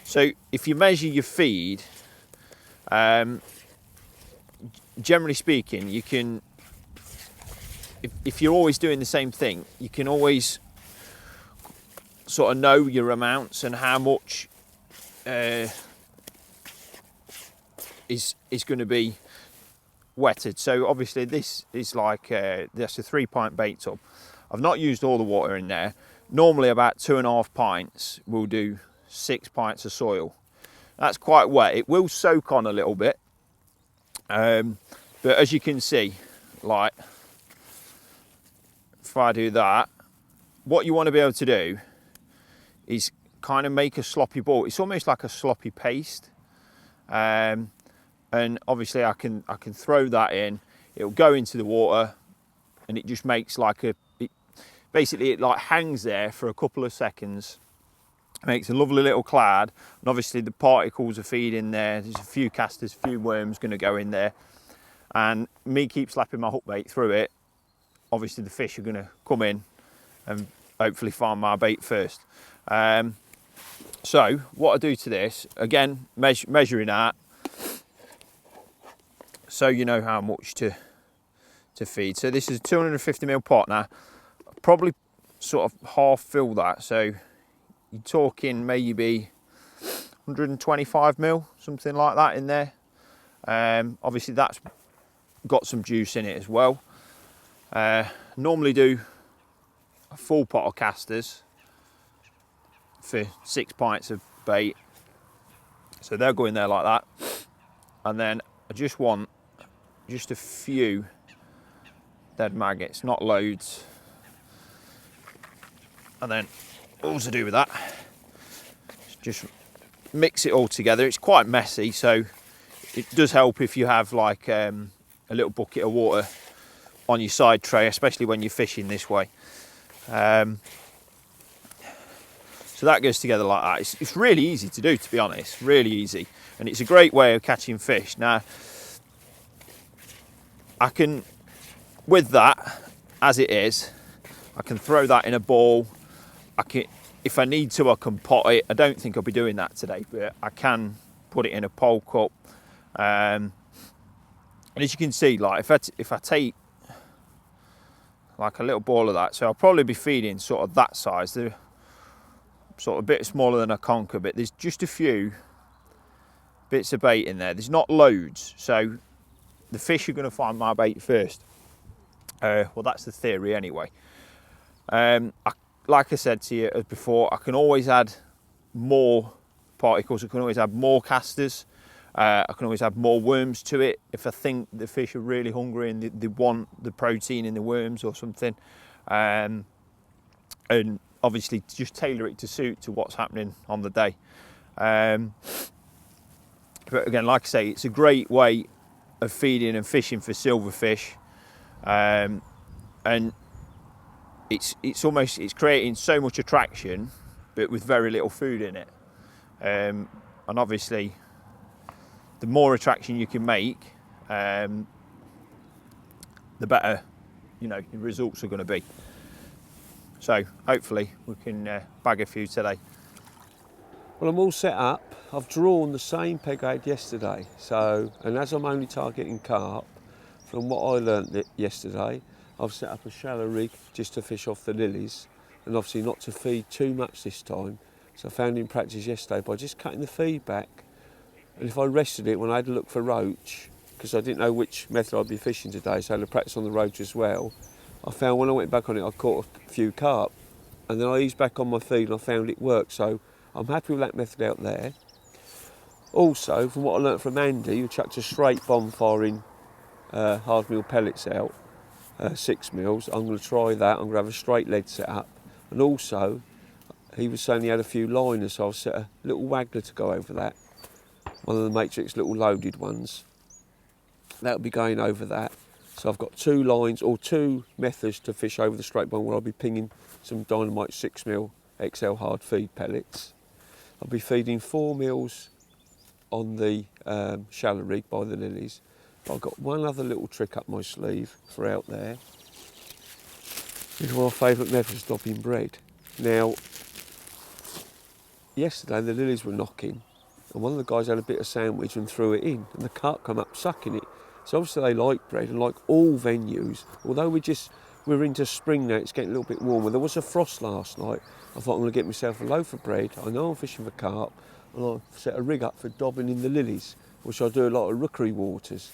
So if you measure your feed, generally speaking, you can, if you're always doing the same thing, you can always sort of know your amounts and how much is going to be wetted. So obviously this is like that's a 3 pint bait tub. I've not used all the water in there. Normally about 2.5 pints will do 6 pints of soil. That's quite wet. It will soak on a little bit, but as you can see, like if I do that, what you want to be able to do is kind of make a sloppy ball. It's almost like a sloppy paste. And obviously I can throw that in, it'll go into the water and it just makes like basically it like hangs there for a couple of seconds, makes a lovely little cloud, and obviously the particles are feeding there. There's a few casters, a few worms going to go in there, and me keep slapping my hook bait through it. Obviously the fish are going to come in and hopefully find my bait first. So what I do to this, again, measuring that, so you know how much to feed. So this is a 250ml pot. Now, probably sort of half fill that. So you're talking maybe 125ml, something like that in there. Obviously that's got some juice in it as well. Normally do a full pot of casters for 6 pints of bait. So they'll go in there like that. And then I just want just a few dead maggots, not loads. And then all to do with that, just mix it all together. It's quite messy, so it does help if you have like a little bucket of water on your side tray, especially when you're fishing this way. So that goes together like that. It's really easy to do, to be honest, really easy. And it's a great way of catching fish. Now, I can, with that as it is, I can throw that in a ball. I can, if I need to, I can pot it. I don't think I'll be doing that today, but I can put it in a pole cup. And as you can see, like if I take like a little ball of that, so I'll probably be feeding sort of that size. They're sort of a bit smaller than a conker, but there's just a few bits of bait in there. There's not loads, so the fish are going to find my bait first. Well, that's the theory anyway. Like I said to you as before, I can always add more particles. I can always add more casters. I can always add more worms to it if I think the fish are really hungry and they want the protein in the worms or something. And obviously just tailor it to suit to what's happening on the day. But again, like I say, it's a great way of feeding and fishing for silverfish. And it's creating so much attraction, but with very little food in it. And obviously, the more attraction you can make, the better, you know, the results are going to be. So hopefully we can bag a few today. Well, I'm all set up. I've drawn the same peg I had yesterday. So, and as I'm only targeting carp, from what I learnt yesterday, I've set up a shallow rig just to fish off the lilies, and obviously not to feed too much this time. So I found in practice yesterday by just cutting the feed back, and if I rested it when I had to look for roach, because I didn't know which method I'd be fishing today, so I had to practice on the roach as well, I found when I went back on it I caught a few carp, and then I eased back on my feed and I found it worked. So I'm happy with that method out there. Also, from what I learnt from Andy, who chucked a straight bomb firing hard meal pellets out, 6 mils. I'm going to try that. I'm going to have a straight lead set up. And also, he was saying he had a few liners, so I'll set a little Waggler to go over that. One of the Matrix little loaded ones. That'll be going over that. So I've got 2 lines, or 2 methods to fish over the straight bomb, where I'll be pinging some Dynamite 6 mil XL hard feed pellets. I'll be feeding 4 mils on the shallow rig by the lilies. I've got one other little trick up my sleeve for out there. It's one of my favourite methods, dobbing bread. Now, yesterday the lilies were knocking, and one of the guys had a bit of sandwich and threw it in, and the carp come up sucking it. So obviously they like bread, and like all venues, although we're into spring now, it's getting a little bit warmer. There was a frost last night. I thought I'm going to get myself a loaf of bread. I know I'm fishing for carp, and I'll set a rig up for dobbing in the lilies, which I do a lot of rookery waters.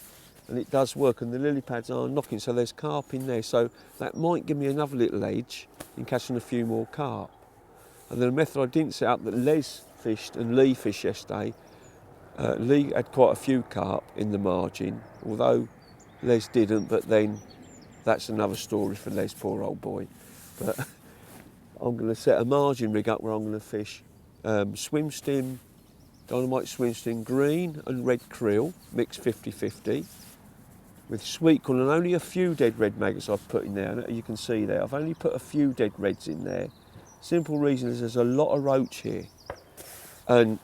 And it does work, and the lily pads are knocking, so there's carp in there, so that might give me another little edge in catching a few more carp. And then a method I didn't set up that Les fished and Lee fished yesterday. Lee had quite a few carp in the margin, although Les didn't, but then that's another story for Les, poor old boy. But I'm going to set a margin rig up where I'm going to fish swim stim, Dynamite swim stim, green and red krill, mixed 50-50. With sweet corn and only a few dead red maggots I've put in there. You can see there, I've only put a few dead reds in there. Simple reason is there's a lot of roach here. And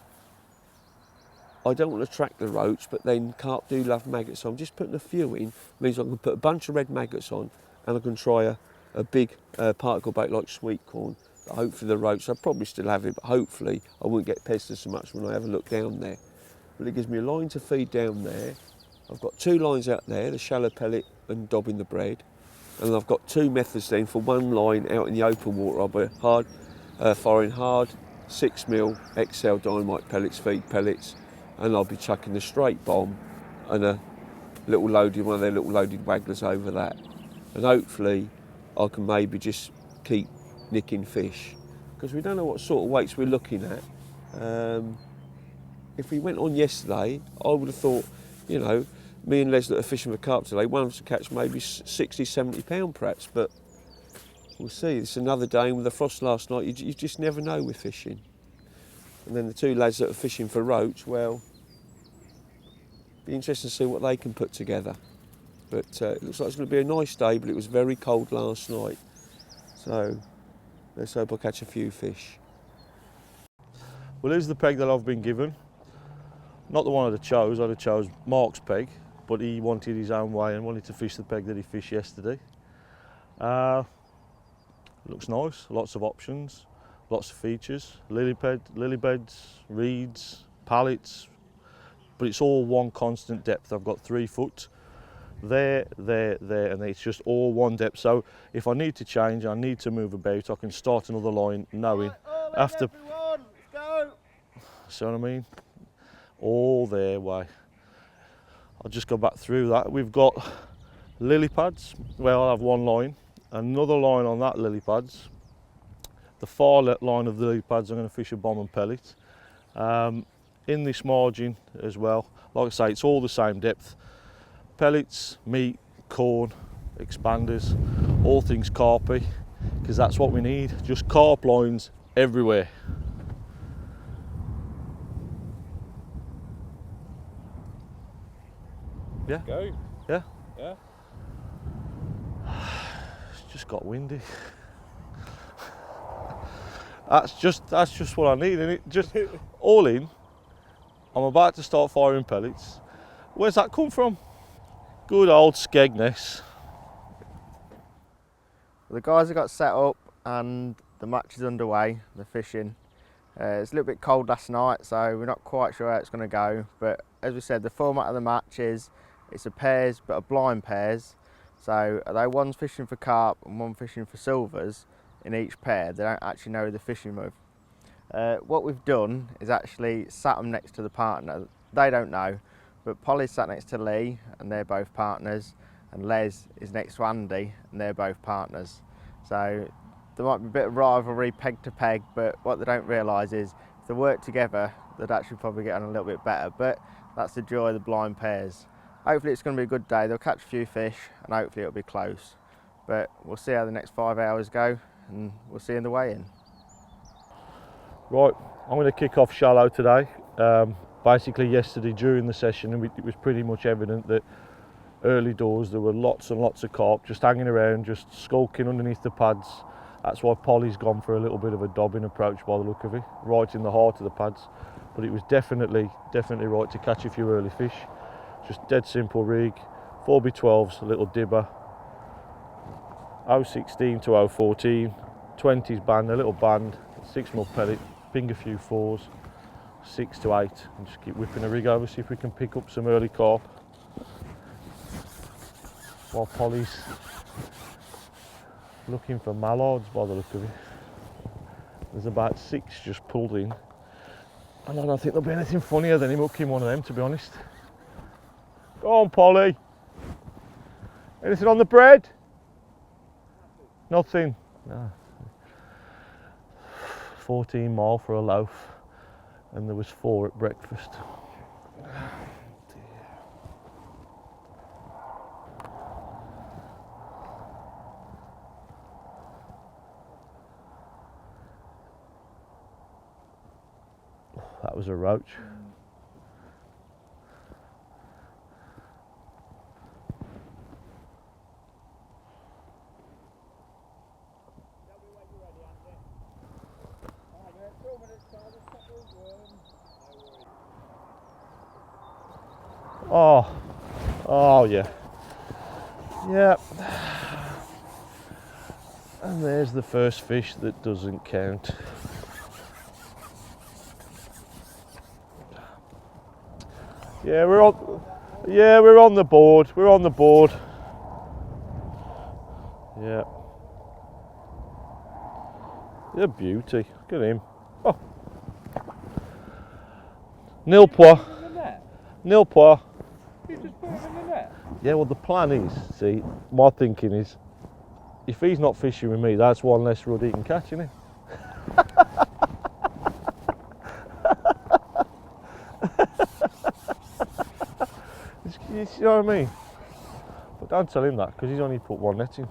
I don't want to attract the roach, but then carp do love maggots, so I'm just putting a few in. Means I can put a bunch of red maggots on, and I can try a big particle bait like sweet corn. But hopefully the roach, I'll probably still have it, but hopefully I won't get pestered so much when I have a look down there. But it gives me a line to feed down there. I've got 2 lines out there, the shallow pellet and dobbing the bread. And I've got 2 methods then for 1 line out in the open water. I'll be firing hard 6 mil XL Dynamite pellets, feed pellets, and I'll be chucking the straight bomb and a little loaded, one of their little loaded Wagglers over that. And hopefully I can maybe just keep nicking fish, because we don't know what sort of weights we're looking at. If we went on yesterday, I would have thought, you know, me and Les that are fishing for carp today, one of us to catch maybe 60, 70 pound perhaps, but we'll see. It's another day, and with the frost last night, you just never know with fishing. And then the 2 lads that are fishing for roach, well, be interesting to see what they can put together. But it looks like it's going to be a nice day, but it was very cold last night. So let's hope I catch a few fish. Well, here's the peg that I've been given. Not the one I'd have chose Mark's peg. but he wanted his own way and wanted to fish the peg that he fished yesterday. Looks nice, lots of options, lots of features, lily beds, reeds, pallets, but it's all one constant depth. I've got 3 foot there, and it's just all one depth. So if I need to change, I need to move about, I can start another line knowing after. Everyone, let's go. See what I mean? All their way. I'll just go back through that. We've got lily pads. Well, I'll have one line, another line on that lily pads. The far line of the lily pads, I'm going to fish a bomb and pellet. In this margin as well, like I say, it's all the same depth. Pellets, meat, corn, expanders, all things carpy, because that's what we need. Just carp lines everywhere. Yeah. Go. Yeah. Yeah. It's just got windy. That's just what I need, and it just all in. I'm about to start firing pellets. Where's that come from? Good old Skegness. The guys have got set up and the match is underway, the fishing. It's a little bit cold last night, so we're not quite sure how it's going to go, but as we said, the format of the match is it's a pairs, but a blind pairs. So although one's fishing for carp and one fishing for silvers in each pair, they don't actually know who they're fishing with. What we've done is actually sat them next to the partner. They don't know, but Polly's sat next to Lee and they're both partners, and Les is next to Andy and they're both partners. So there might be a bit of rivalry peg to peg, but what they don't realise is if they work together, they'd actually probably get on a little bit better. But that's the joy of the blind pairs. Hopefully it's going to be a good day. They'll catch a few fish and hopefully it'll be close. But we'll see how the next 5 hours go, and we'll see you in the weigh-in. Right, I'm going to kick off shallow today. Basically yesterday during the session, it was pretty much evident that early doors there were lots and lots of carp just hanging around, just skulking underneath the pads. That's why Polly's gone for a little bit of a dobbing approach by the look of it, right in the heart of the pads. But it was definitely right to catch a few early fish. Just dead simple rig, 4x12s, a little dibber, 016 to 014, 20s band, a little band, 6mm pellet, ping a few 4s, 6 to 8, and just keep whipping the rig over, see if we can pick up some early carp. While Polly's looking for mallards by the look of it. There's about 6 just pulled in, and I don't think there'll be anything funnier than him hooking one of them, to be honest. Go on, Polly. Anything on the bread? Nothing. No. 14 mile for a loaf, and there was 4 at breakfast. That was a roach. Oh yeah. Yep. And there's the first fish that doesn't count. Yeah, we're on the board. We're on the board. Yeah. You're a beauty. Look at him. Oh. Nil point. Nil point. You just put him in the net? Yeah, well the plan is, see, my thinking is, if he's not fishing with me, that's one less rod he can catch, isn't it? You know what I mean? But don't tell him that, because he's only put one net in.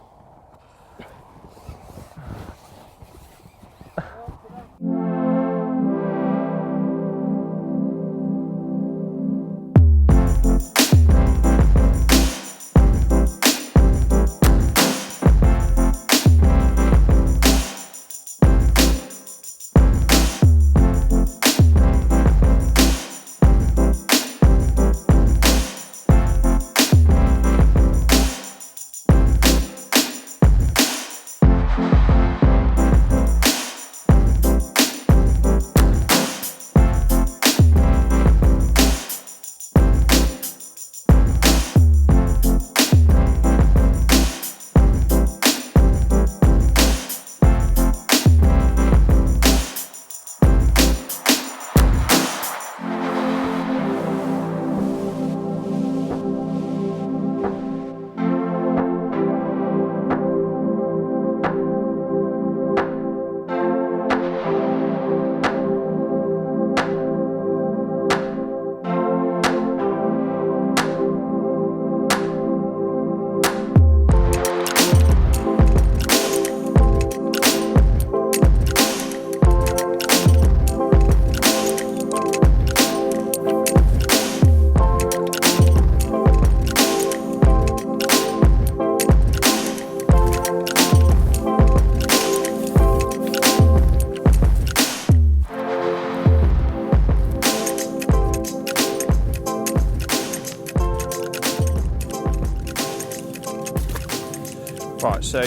Right, so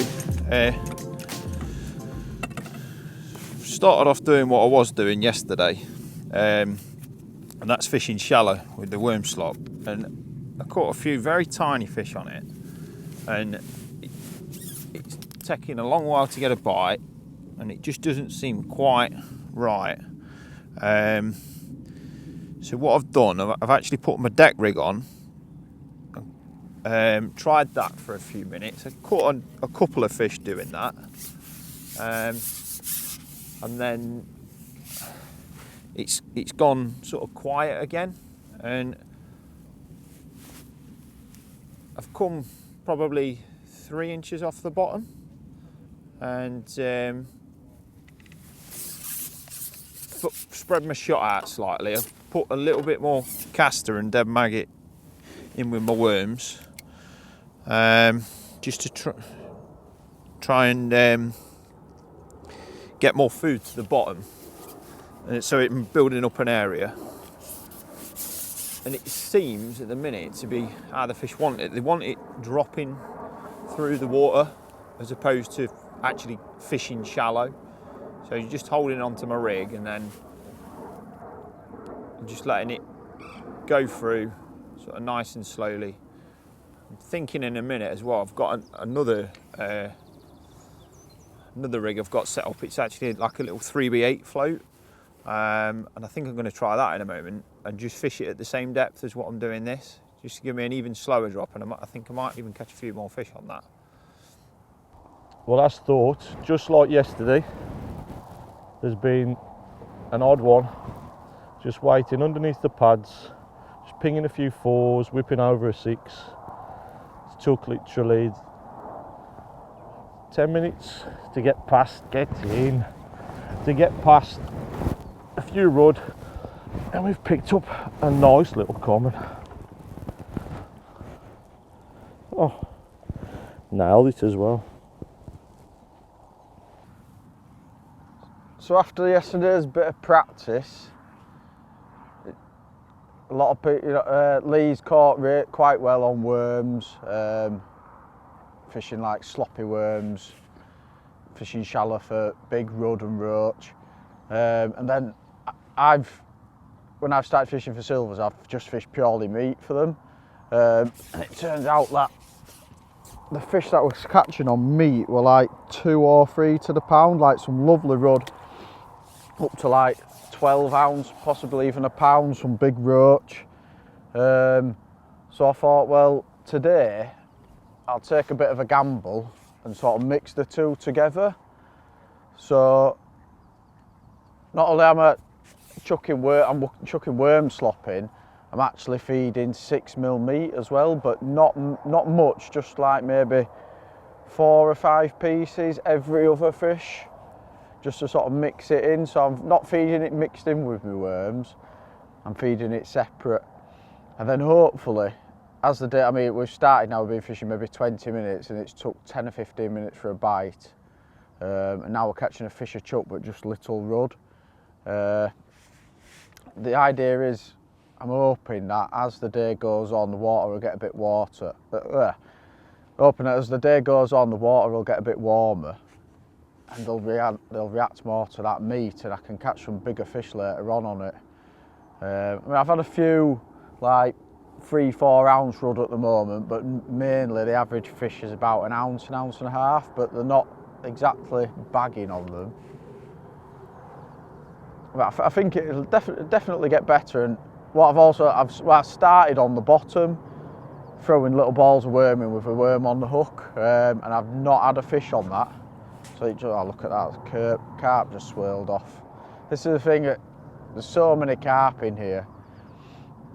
started off doing what I was doing yesterday, and that's fishing shallow with the worm slop, and I caught a few very tiny fish on it, and it's taking a long while to get a bite, and it just doesn't seem quite right. So what I've done, I've actually put my deck rig on, tried that for a few minutes. I caught a couple of fish doing that, and then it's gone sort of quiet again, and I've come probably 3 inches off the bottom, and spread my shot out slightly. I've put a little bit more castor and dead maggot in with my worms, just to try and get more food to the bottom, and so it's building up an area. And it seems at the minute to be how the fish want it. They want it dropping through the water as opposed to actually fishing shallow. So you're just holding onto my rig and then just letting it go through sort of nice and slowly. I'm thinking in a minute as well, I've got another rig I've got set up. It's actually like a little 3x8 float, and I think I'm going to try that in a moment and just fish it at the same depth as what I'm doing this, just to give me an even slower drop, and I think I might even catch a few more fish on that. Well, as thought, just like yesterday, there's been an odd one just waiting underneath the pads, just pinging a few 4s, whipping over a 6. It took literally 10 minutes to get past a few rudd, and we've picked up a nice little common. Oh, nailed it as well. So after yesterday's bit of practice, a lot of people, Lee's caught quite well on worms, fishing like sloppy worms, fishing shallow for big rudd and roach, and then when I've started fishing for silvers, I've just fished purely meat for them, and it turns out that the fish that was catching on meat were like 2 or 3 to the pound, like some lovely rudd, up to like 12 ounce, possibly even a pound, some big roach. So I thought, well, today I'll take a bit of a gamble and sort of mix the two together. So not only am I chucking worm slop in, I'm actually feeding 6mm meat as well, but not much, just like maybe 4 or 5 pieces every other fish, just to sort of mix it in. So I'm not feeding it mixed in with my worms, I'm feeding it separate. And then hopefully, as the day, I mean, we've started now, we've been fishing maybe 20 minutes and it's took 10 or 15 minutes for a bite. And now we're catching a fish or chuck, but just little rudd. The idea is, I'm hoping that as the day goes on, the water will get a bit hoping that as the day goes on, the water will get a bit warmer, and they'll react more to that meat, and I can catch some bigger fish later on it. I mean, I've had a few like 3-4 ounce rudd at the moment, but mainly the average fish is about an ounce and a half, but they're not exactly bagging on them. But I think it'll definitely get better. And what I started on the bottom, throwing little balls of worm in with a worm on the hook, and I've not had a fish on that. So oh, look at that, carp just swirled off. This is the thing, there's so many carp in here,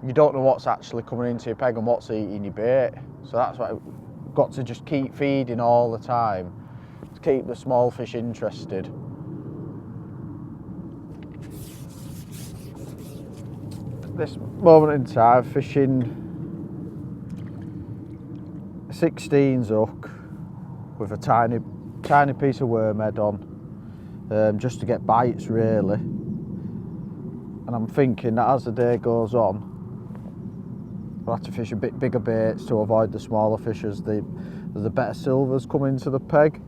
you don't know what's actually coming into your peg and what's eating your bait. So that's why I've got to just keep feeding all the time to keep the small fish interested. At this moment in time, fishing a 16s hook with a tiny piece of worm head on, just to get bites really. And I'm thinking that as the day goes on, We'll have to fish a bit bigger baits to avoid the smaller fish as the better silvers come into the peg.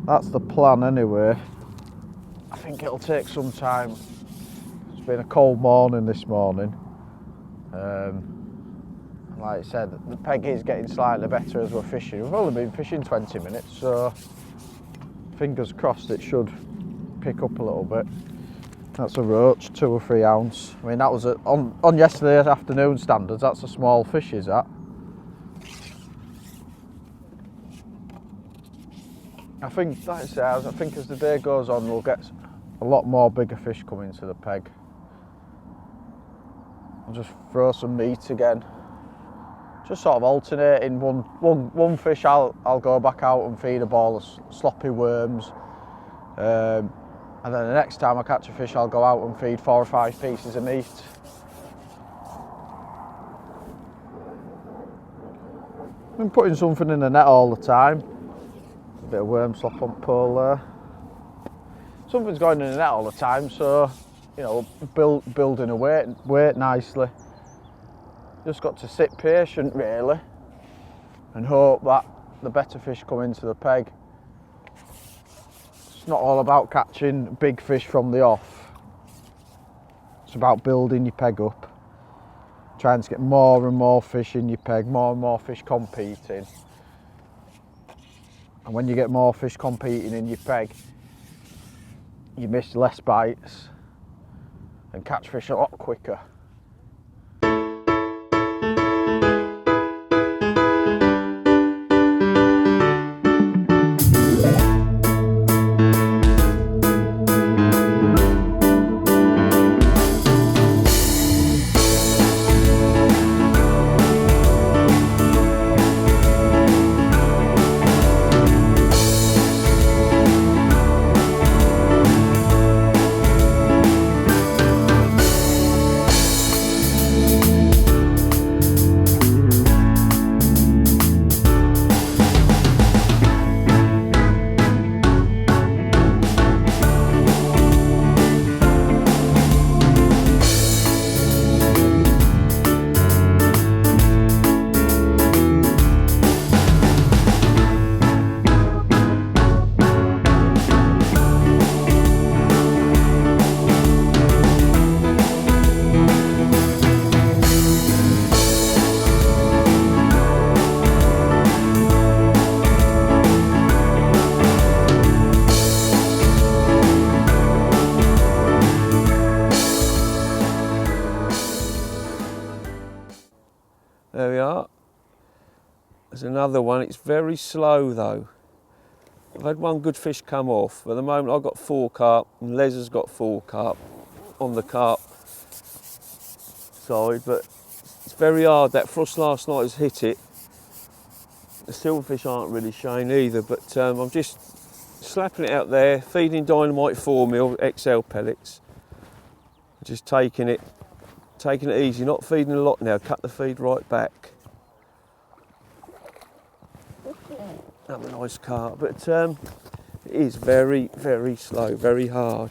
That's the plan anyway. I think it'll take some time. It's been a cold morning this morning. Like I said, the peg is getting slightly better as we're fishing. We've only been fishing 20 minutes, so fingers crossed it should pick up a little bit. That's a roach, 2 or 3 ounce. I mean, that was on yesterday's afternoon standards, that's a small fish, is that? I think, like I say, I think as the day goes on, we'll get a lot more bigger fish coming to the peg. I'll just throw some meat again. Just sort of alternating. One fish I'll go back out and feed a ball of sloppy worms. And then the next time I catch a fish, I'll go out and feed 4 or 5 pieces of meat. I've been putting something in the net all the time. A bit of worm slop on pole there. Something's going in the net all the time, so you know, building a weight nicely. Just got to sit patient really, and hope that the better fish come into the peg. It's not all about catching big fish from the off. It's about building your peg up, trying to get more and more fish in your peg, more and more fish competing. And when you get more fish competing in your peg, you miss less bites and catch fish a lot quicker. There we are. There's another one. It's very slow though. I've had one good fish come off. At the moment I've got 4 carp and Les has got 4 carp on the carp side, but it's very hard. That frost last night has hit it. The silverfish aren't really showing either, but I'm just slapping it out there, feeding dynamite 4mm XL pellets. Just taking it easy, not feeding a lot now, cut the feed right back. Another nice carp, but it is very, very slow, very hard.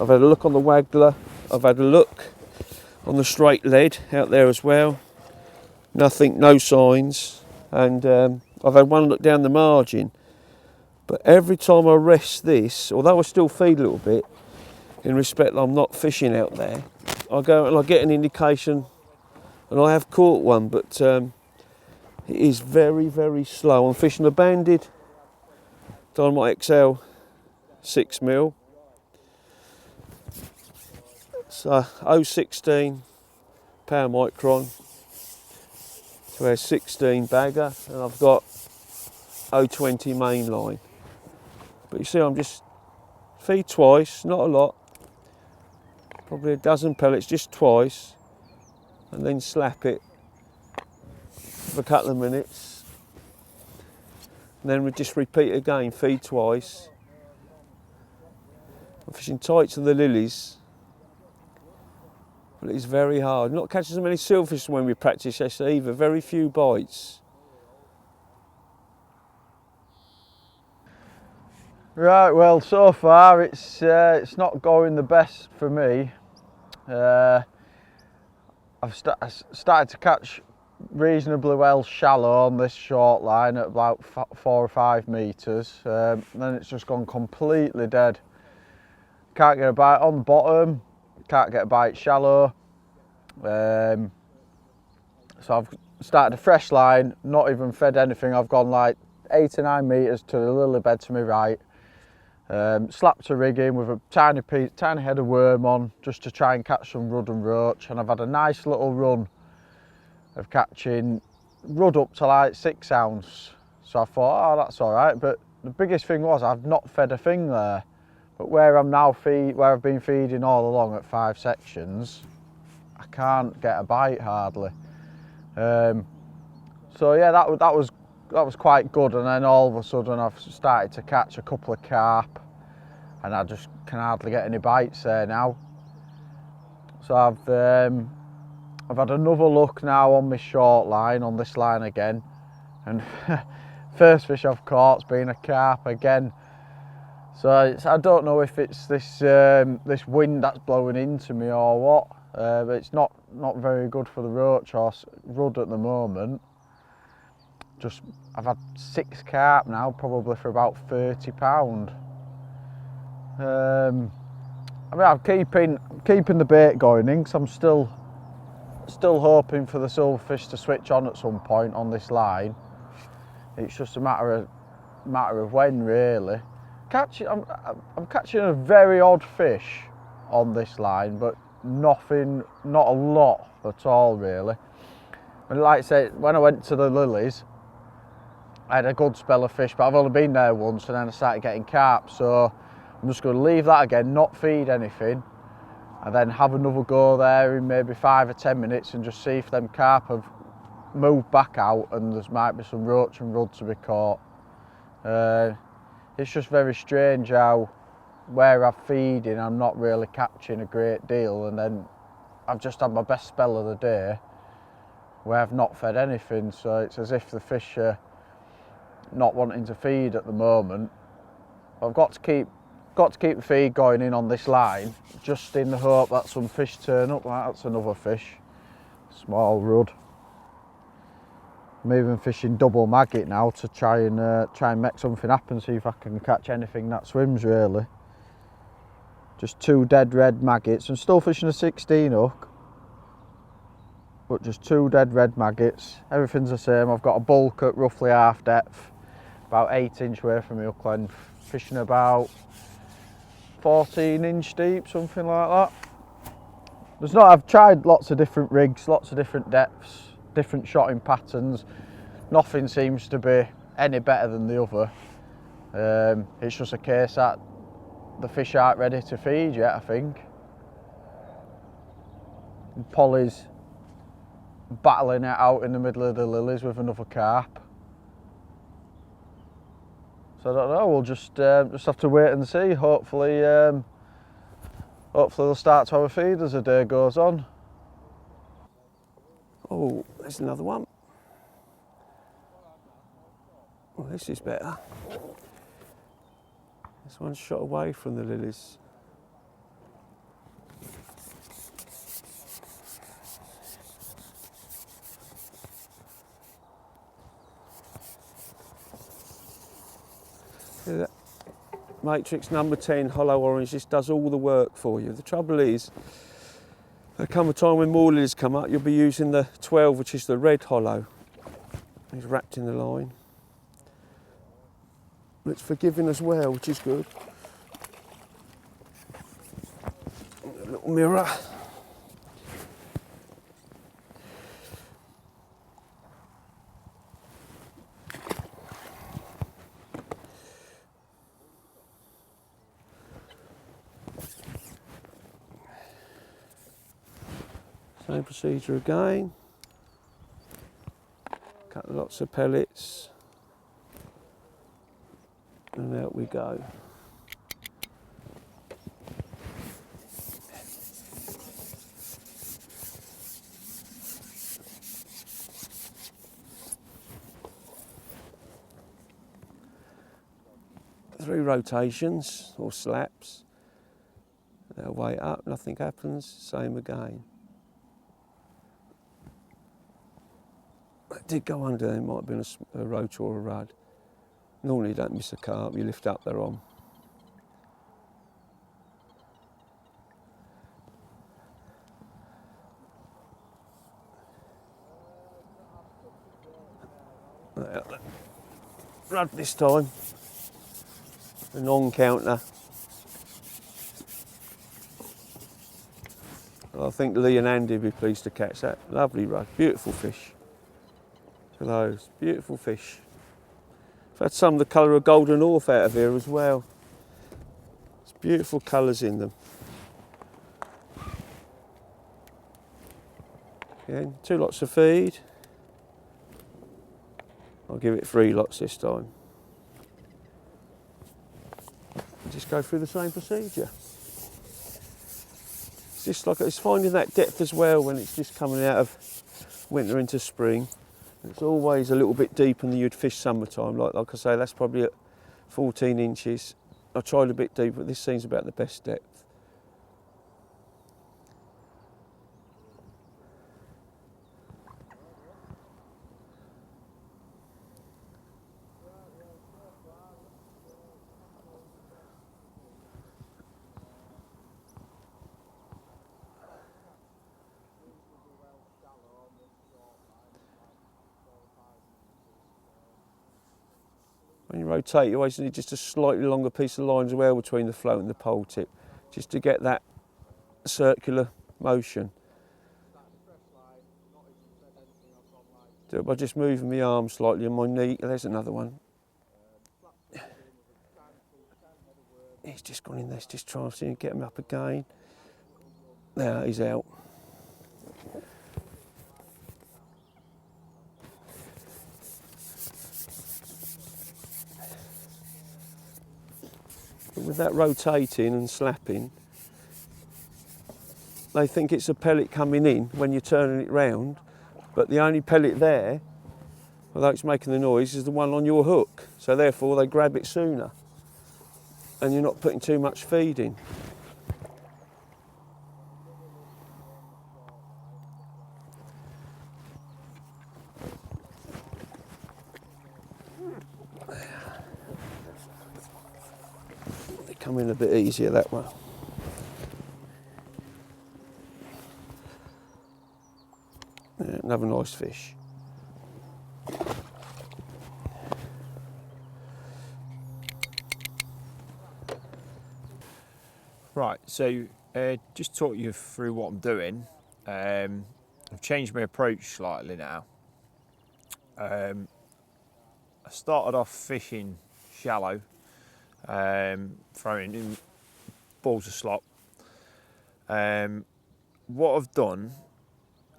I've had a look on the Waggler, I've had a look on the straight lead out there as well. Nothing, no signs, and I've had one look down the margin. But every time I rest this, although I still feed a little bit, in respect that I'm not fishing out there, I go and I get an indication, and I have caught one, but it is very, very slow. I'm fishing a banded Dynamite XL 6mm. It's a 016 power micron to a 16 bagger, and I've got 020 main line. But you see, I'm just feed twice, not a lot. Probably a dozen pellets just twice, and then slap it for a couple of minutes, and then we just repeat again, feed twice. I'm fishing tight to the lilies, but it's very hard. I'm not catching so many silverfish when we practice yesterday either, very few bites. Right, well, so far it's not going the best for me. I've started to catch reasonably well shallow on this short line at about 4 or 5 metres. Then it's just gone completely dead. Can't get a bite on the bottom, can't get a bite shallow. So I've started a fresh line, not even fed anything. I've gone like 8 or 9 metres to the lily bed to my right. Slapped a rig in with a tiny head of worm on just to try and catch some rudd and roach, and I've had a nice little run of catching rudd up to like 6 ounce. So I thought, oh, that's all right. But the biggest thing was I've not fed a thing there. But where I've been feeding all along at 5 sections, I can't get a bite hardly. So yeah, that was quite good. And then all of a sudden I've started to catch a couple of carp, and I just can hardly get any bites there now. So I've had another look now on my short line, on this line again, and first fish I've caught's been a carp again. So I don't know if it's this wind that's blowing into me or what, but it's not very good for the roach or rudd at the moment. I've had 6 carp now, probably for about £30. I mean, I'm keeping the bait going in, because I'm still hoping for the silverfish to switch on at some point on this line. It's just a matter of when, really. I'm catching a very odd fish on this line, but not a lot at all, really. And like I say, when I went to the lilies, I had a good spell of fish, but I've only been there once, and then I started getting carp. So I'm just going to leave that again, not feed anything, and then have another go there in maybe 5 or 10 minutes and just see if them carp have moved back out and there might be some roach and rudd to be caught. It's just very strange how where I'm feeding I'm not really catching a great deal, and then I've just had my best spell of the day where I've not fed anything. So it's as if the fish are not wanting to feed at the moment. I've got to keep the feed going in on this line, just in the hope that some fish turn up. That's another fish, small rudd. I'm even fishing double maggot now to try and make something happen, see if I can catch anything that swims, really. Just 2 dead red maggots. I'm still fishing a 16 hook, but just 2 dead red maggots. Everything's the same. I've got a bulk at roughly half depth, about 8-inch away from my hook length, fishing about 14-inch deep, something like that. I've tried lots of different rigs, lots of different depths, different shotting patterns. Nothing seems to be any better than the other. It's just a case that the fish aren't ready to feed yet, I think. And Polly's battling it out in the middle of the lilies with another carp. So I don't know, we'll just have to wait and see. Hopefully they'll start to have a feed as the day goes on. Oh, there's another one. Well, this is better. This one's shot away from the lilies. See that? Matrix number 10 hollow orange. This does all the work for you. The trouble is, there'll come a time when more lilies come up, you'll be using the 12, which is the red hollow. It's wrapped in the line. It's forgiving as well, which is good. A little mirror. Same procedure again. Cut lots of pellets. And out we go. Three rotations or slaps. They'll wait up, nothing happens, same again. That did go under there, might have been a roach or a rudd. Normally you don't miss a carp, you lift up, they're on. Rudd this time, a non-counter. I think Lee and Andy would be pleased to catch that. Lovely rudd, beautiful fish. Look at those, beautiful fish. I've had some of the colour of golden orph out of here as well. There's beautiful colours in them. Again, 2 lots of feed. I'll give it 3 lots this time. Just go through the same procedure. It's just like it's finding that depth as well when it's just coming out of winter into spring. It's always a little bit deeper than you'd fish summertime. Like I say, that's probably at 14 inches. I tried a bit deeper, but this seems about the best depth. When you rotate, you always need just a slightly longer piece of line as well between the float and the pole tip, just to get that circular motion. Do it by just moving my arm slightly and my knee. There's another one. He's just gone in there, just trying to see and get him up again. There, he's out. But with that rotating and slapping, they think it's a pellet coming in when you're turning it round, but the only pellet there, although it's making the noise, is the one on your hook. So therefore they grab it sooner and you're not putting too much feed in. They come in a bit easier that way. Yeah, another nice fish. Right, so just talk you through what I'm doing. I've changed my approach slightly now. I started off fishing shallow, throwing in balls of slop. What I've done,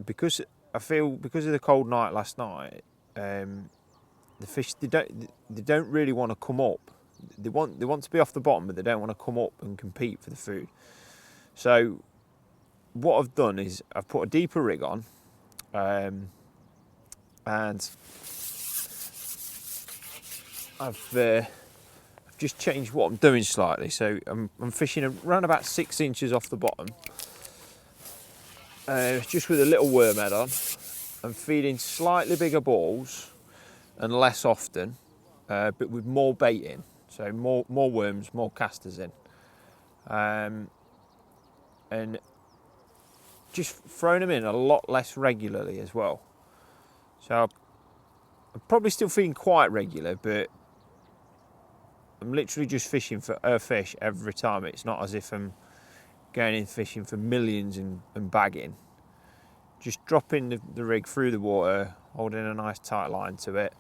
because I feel because of the cold night last night, the fish they don't really want to come up. They want to be off the bottom, but they don't want to come up and compete for the food. So what I've done is I've put a deeper rig on, and I've just changed what I'm doing slightly. So I'm fishing around about 6 inches off the bottom, just with a little worm head on. I'm feeding slightly bigger balls and less often, but with more bait in. So more worms, more casters in, and just throwing them in a lot less regularly as well. So I'm probably still feeding quite regular, but I'm literally just fishing for a fish every time. It's not as if I'm going in fishing for millions and bagging. Just dropping the rig through the water, holding a nice tight line to it.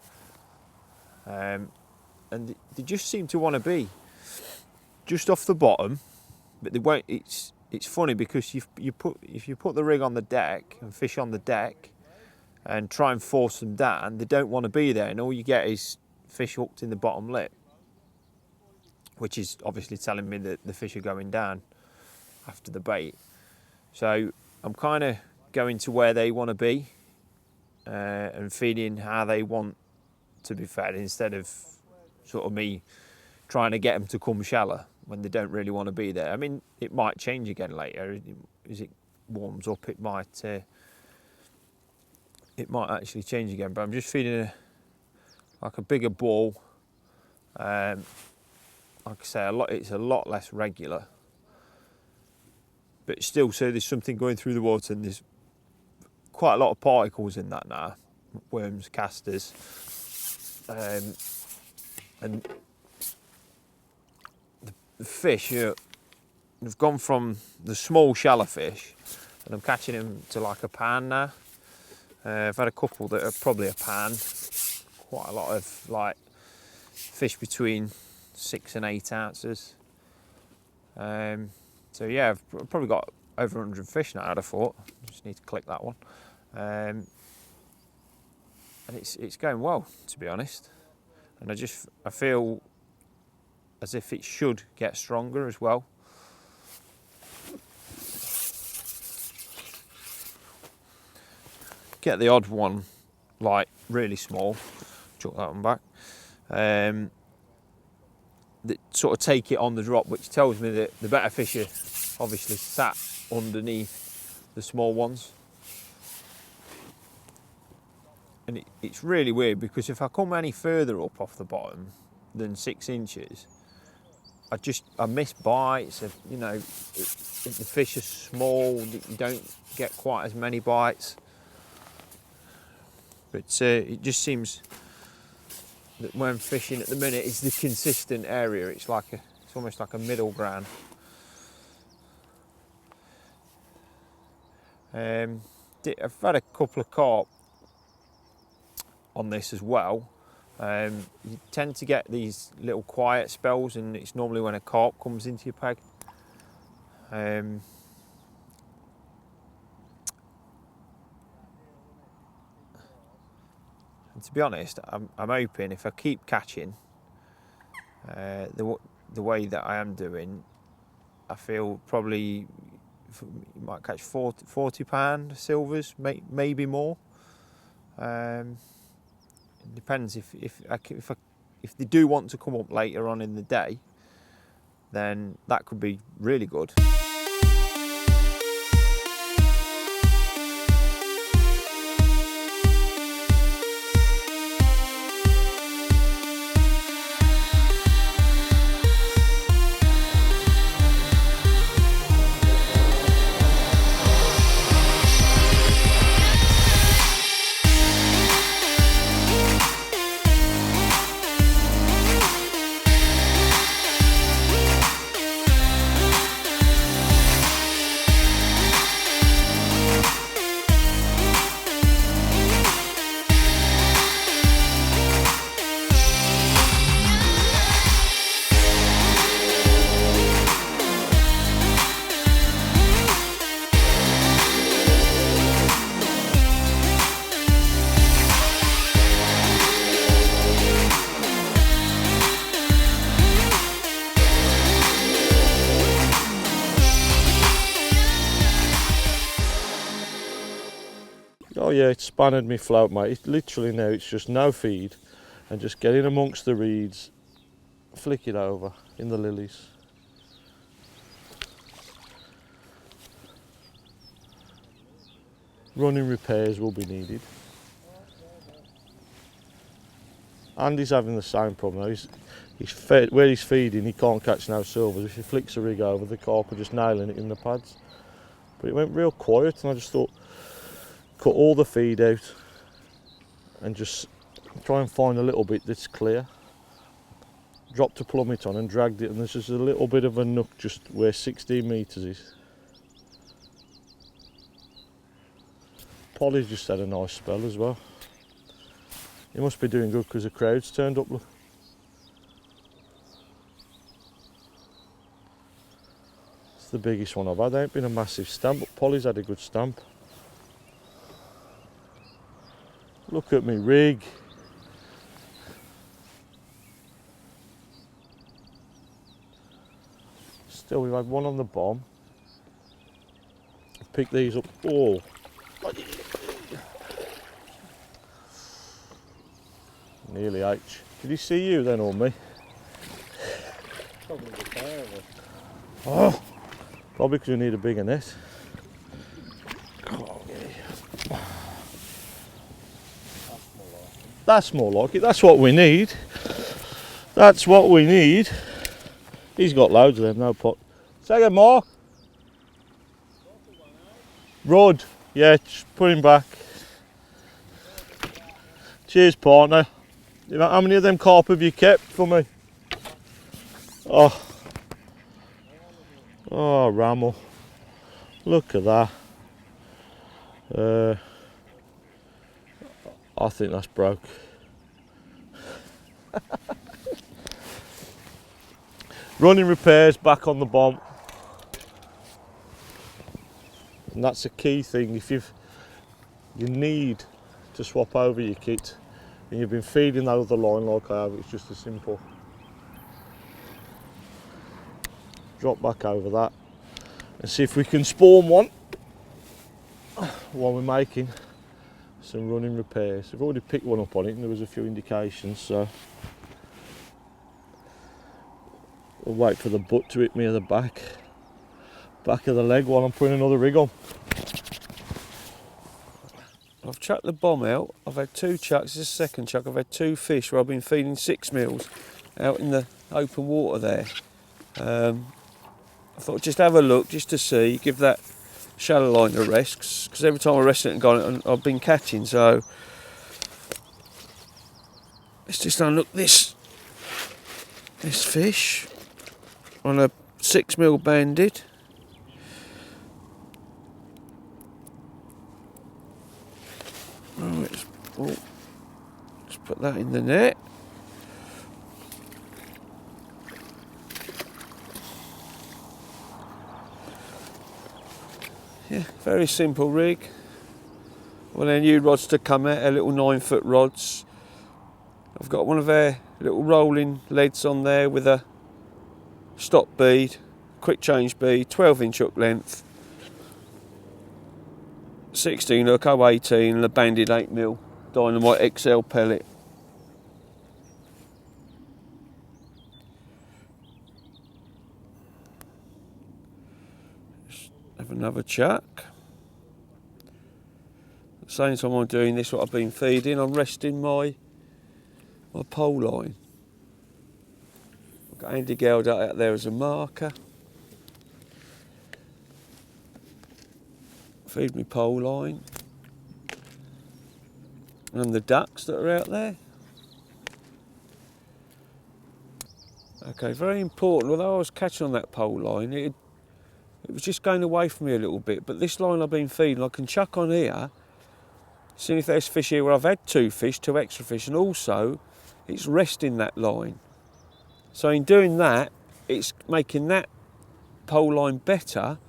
And they just seem to want to be just off the bottom, but they won't. It's funny because if you put the rig on the deck and fish on the deck and try and force them down, they don't want to be there, and all you get is fish hooked in the bottom lip, which is obviously telling me that the fish are going down after the bait. So I'm kind of going to where they want to be and feeding how they want to be fed, instead of sort of me trying to get them to come shallow when they don't really want to be there. I mean, it might change again later as it warms up. It might it might actually change again, but I'm just feeling like a bigger ball. Like I say, it's a lot less regular, but still, so there's something going through the water, and there's quite a lot of particles in that now, worms, casters, and the fish have gone from the small shallow fish, and I'm catching them to like a pan now. I've had a couple that are probably a pan, quite a lot of like fish between 6 and 8 ounces. So yeah, I've probably got over 100 fish now, I'd have thought. Just need to click that one. And it's going well, to be honest. And I feel as if it should get stronger as well. Get the odd one, like really small, chuck that one back. That sort of take it on the drop, which tells me that the better fish are obviously sat underneath the small ones. And it's really weird, because if I come any further up off the bottom than 6 inches, I miss bites. You know, if the fish are small, you don't get quite as many bites. But it just seems that when fishing at the minute is the consistent area. It's almost like a middle ground. I've had a couple of carp on this as well. You tend to get these little quiet spells, and it's normally when a carp comes into your peg. And to be honest, I'm hoping if I keep catching the way that I am doing, I feel probably you might catch 40 pound silvers, maybe more. It depends if they do want to come up later on in the day, then that could be really good. Oh yeah, it's spanned me float, mate. It's literally now, it's just no feed and just get in amongst the reeds, flick it over in the lilies. Running repairs will be needed. Andy's having the same problem now. Where he's feeding, he can't catch no silvers. If he flicks the rig over, the carp are just nailing it in the pads. But it went real quiet, and I just thought, cut all the feed out and just try and find a little bit that's clear. Dropped a plummet on and dragged it, and there's just a little bit of a nook just where 16 metres is. Polly's just had a nice spell as well. He must be doing good because the crowd's turned up, look. It's the biggest one I've had. There ain't been a massive stamp, but Polly's had a good stamp. Look at me rig. Still, we've had one on the bomb. Pick these up all. Nearly H. Did he see you then or me? Probably the pair of us. Oh, probably because we need a bigger net. That's more like it. That's what we need. That's what we need. He's got loads of them, no pot. Say again, Mark. Rod. Yeah, just put him back. Cheers, partner. How many of them carp have you kept for me? Oh. Oh, Rammel. Look at that. I think that's broke. Running repairs back on the bomb. And that's a key thing. If you need to swap over your kit and you've been feeding that other line like I have, it's just as simple. Drop back over that and see if we can spawn one while we're making some running repairs. I've already picked one up on it and there was a few indications, so we'll wait for the butt to hit me at the back of the leg while I'm putting another rig on. I've chucked the bomb out. I've had 2 chucks. This is the second chuck. I've had 2 fish where I've been feeding 6 mils out in the open water there. I thought just have a look just to see, give that shallow line a rest, because every time I rest it and got it, I've been catching. So let's just unlook this fish on a 6 mil banded. Right, let's put that in the net. Yeah, very simple rig. Well, our new rods to come out, our little 9-foot rods. I've got one of our little rolling leads on there with a stop bead, quick change bead, 12-inch hook length, 16 hook, 018 and a banded 8mm Dynamite XL pellet. Just have another chuck. At the same time I'm doing this, what I've been feeding, I'm resting my pole line. I've got Andy Geldart out there as a marker. Feed me pole line. And the ducks that are out there. Okay, very important, although I was catching on that pole line, it was just going away from me a little bit, but this line I've been feeding, I can chuck on here, seeing if there's fish here where I've had 2 fish, 2 extra fish, and also it's resting that line. So in doing that, it's making that pole line better,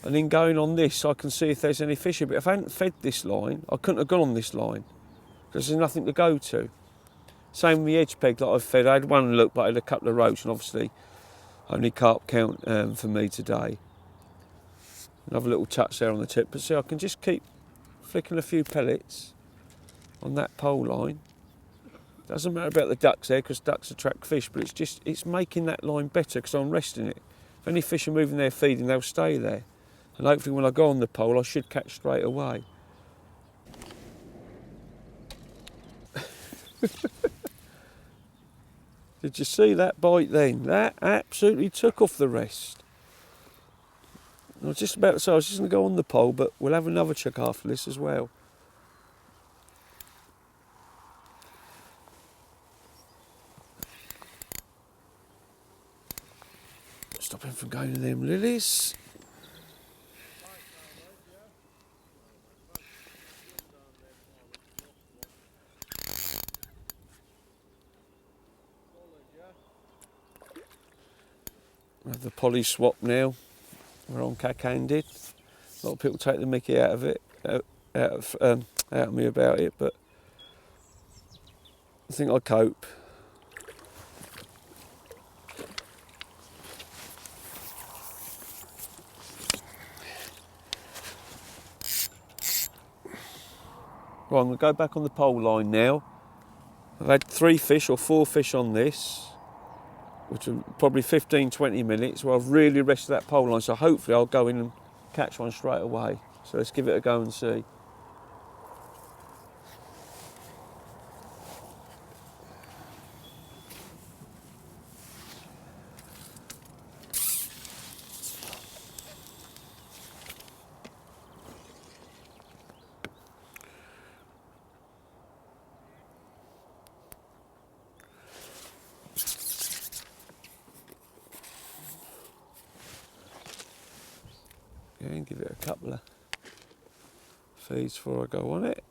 and then going on this, I can see if there's any fish here. But if I hadn't fed this line, I couldn't have gone on this line, because there's nothing to go to. Same with the edge peg that I've fed. I had one look, but I had a couple of roach, and obviously only carp count for me today. Another little touch there on the tip, but see, I can just keep flicking a few pellets on that pole line. Doesn't matter about the ducks there, because ducks attract fish, but it's making that line better because I'm resting it. If any fish are moving there feeding, they'll stay there. And hopefully when I go on the pole, I should catch straight away. Did you see that bite then? That absolutely took off the rest. I was just about to say I was just going to go on the pole, but we'll have another chuck after this as well. Stop him from going to them lilies. We have the poly swap now. We're on cack-handed. A lot of people take the mickey out of it, out of me about it, but I think I cope. Right, I'm going to go back on the pole line now. I've had 3 fish or 4 fish on this, which are probably 15-20 minutes where I've really rested that pole line, so hopefully I'll go in and catch one straight away. So let's give it a go and see. Again, give it a couple of feeds before I go on it.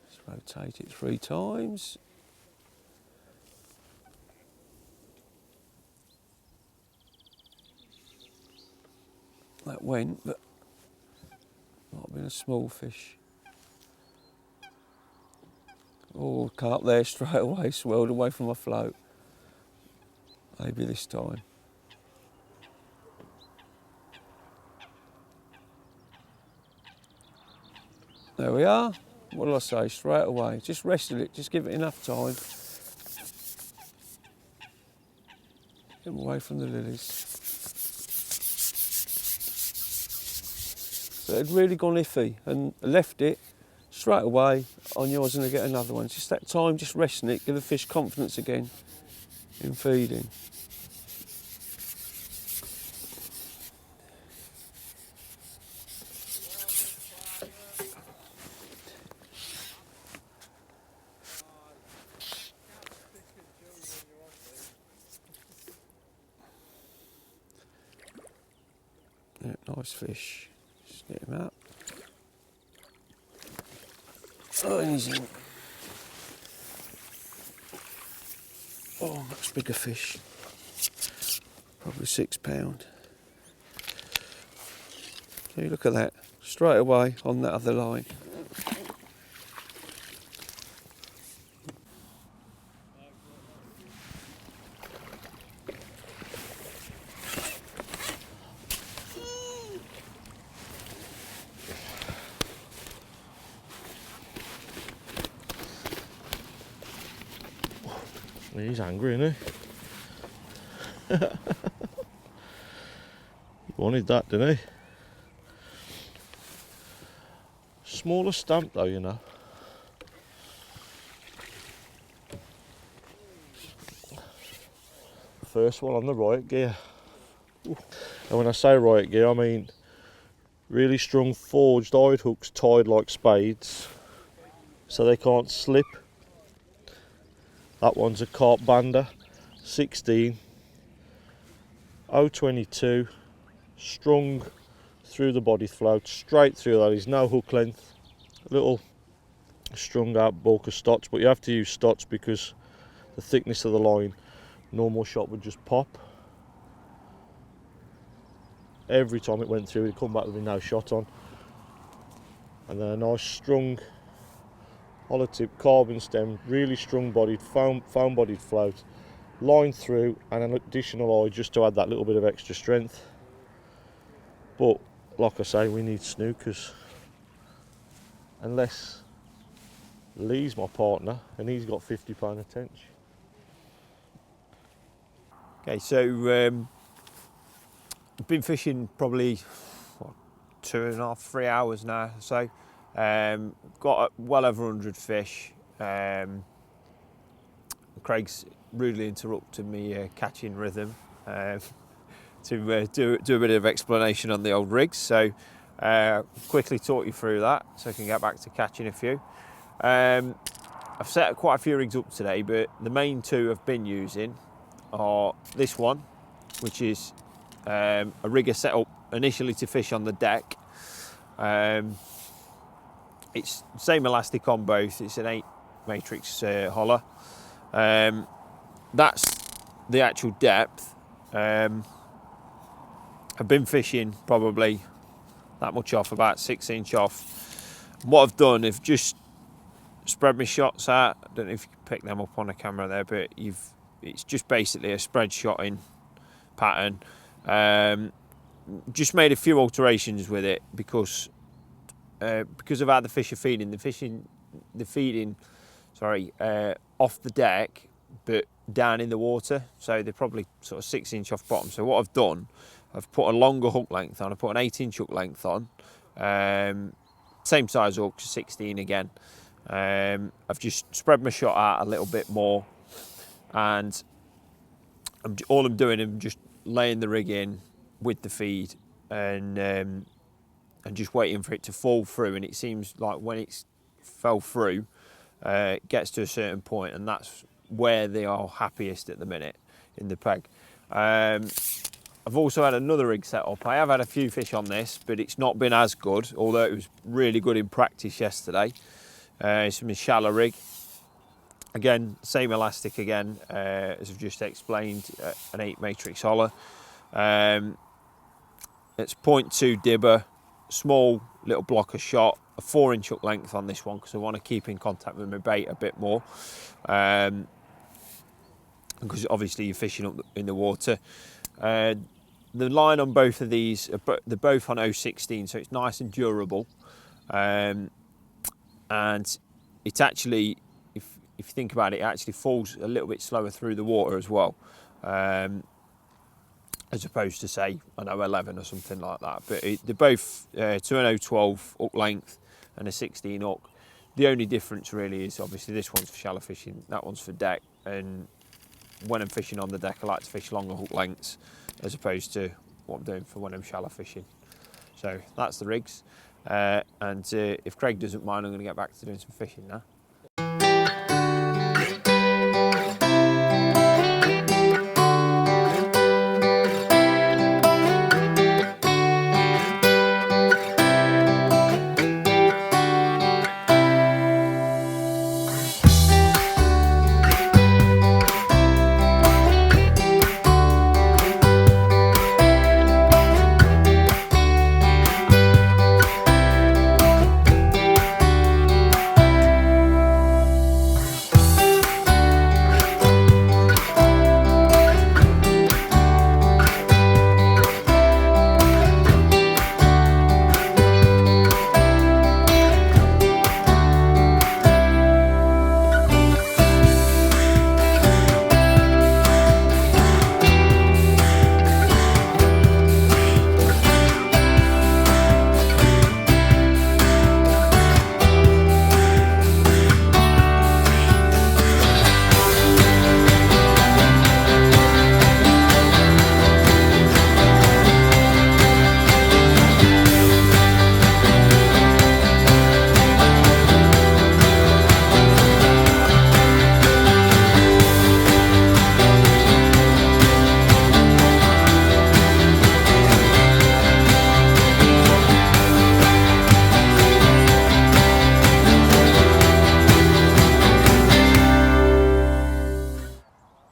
Just rotate it 3 times. That went, but might have been a small fish. Oh, carp there straight away, swirled away from my float. Maybe this time. There we are. What did I say? Straight away. Just rested it, just give it enough time. Get them away from the lilies. So it had really gone iffy and left it straight away. I knew I was going to get another one. It's just that time, just resting it, give the fish confidence again in feeding. Yeah, nice fish. Just get him out. Oh, and he's in. Oh, much bigger fish. Probably £6. See, look at that. Straight away on that other line. He's angry, isn't he? He wanted that, didn't he? Smaller stamp though, you know. First one on the riot gear. Ooh. And when I say riot gear, I mean really strong forged eyed hooks tied like spades so they can't slip. That one's a carp bander, 16, 022, strung through the body float, straight through that. Is no hook length, a little strung out bulk of stots, but you have to use stots because the thickness of the line, normal shot would just pop. Every time it went through, it'd come back with no shot on. And then a nice strung hollow tip carbon stem, really strong bodied, foam bodied float, line through, and an additional eye just to add that little bit of extra strength. But like I say, we need snookers. Unless Lee's my partner and he's got £50 a tench. Okay, so I've been fishing probably 2.5, 3 hours now. So got well over 100 fish. Craig's rudely interrupted me catching rhythm to do a bit of explanation on the old rigs. So quickly talk you through that so I can get back to catching a few. I've set quite a few rigs up today, but the main two I've been using are this one, which is a rigger set up initially to fish on the deck. It's same elastic on both. It's an 8 Matrix holler. That's the actual depth. I've been fishing probably that much off, about 6" off. What I've done, I've just spread my shots out. I don't know if you can pick them up on the camera there, but it's just basically a spread shotting pattern. Just made a few alterations with it because of how the fish are feeding. The feeding off the deck, but down in the water. So they're probably sort of 6" off bottom. So what I've done, I've put a longer hook length on. I put an 8" hook length on. Same size hook, 16 again. I've just spread my shot out a little bit more, and all I'm doing, I'm just laying the rig in with the feed and just waiting for it to fall through. And it seems like when it's fell through gets to a certain point, and that's where they are happiest at the minute in the peg. I've also had another rig set up. I have had a few fish on this, but it's not been as good, although it was really good in practice yesterday. It's from a shallow rig. Again, same elastic again, as I've just explained, an 8 matrix hollow. It's 0.2 dibber, small little blocker shot, a 4-inch hook length on this one because I want to keep in contact with my bait a bit more. Because obviously you're fishing up in the water. The line on both of these, they're both on 0.16, so it's nice and durable. And it actually, if you think about it, it actually falls a little bit slower through the water as well. As opposed to, say, I know 11 or something like that. But they're both to an 0.12 hook length and a 16 hook. The only difference really is obviously this one's for shallow fishing, that one's for deck. And when I'm fishing on the deck, I like to fish longer hook lengths as opposed to what I'm doing for when I'm shallow fishing. So that's the rigs. And if Craig doesn't mind, I'm going to get back to doing some fishing now.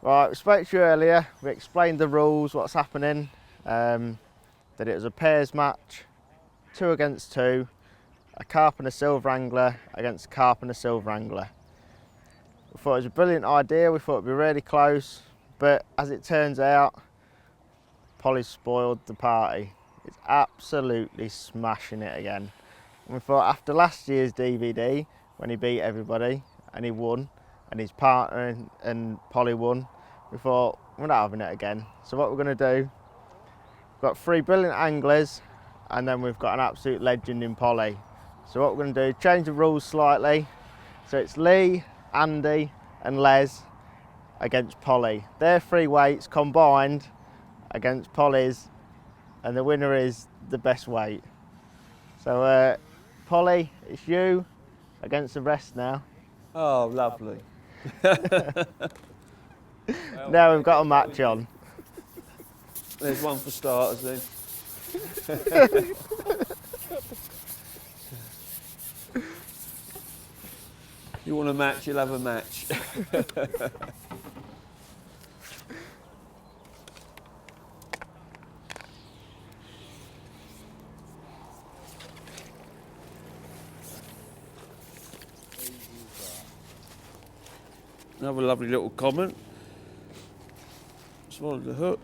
Right, we spoke to you earlier, we explained the rules, what's happening, that it was a pairs match, 2 against 2, a carp and a silver angler against a carp and a silver angler. We thought it was a brilliant idea, we thought it'd be really close, but as it turns out, Polly's spoiled the party. It's absolutely smashing it again. And we thought after last year's DVD, when he beat everybody and he won, and his partner and Polly won, we thought we're not having it again. So what we're going to do, we've got 3 brilliant anglers and then we've got an absolute legend in Polly. So what we're going to do, change the rules slightly. So it's Lee, Andy and Les against Polly. Their 3 weights combined against Polly's, and the winner is the best weight. So Polly, it's you against the rest now. Oh, lovely. Now we've got a match on. There's one for starters then. You want a match, you'll have a match. Another lovely little comment. Swallowed the hook.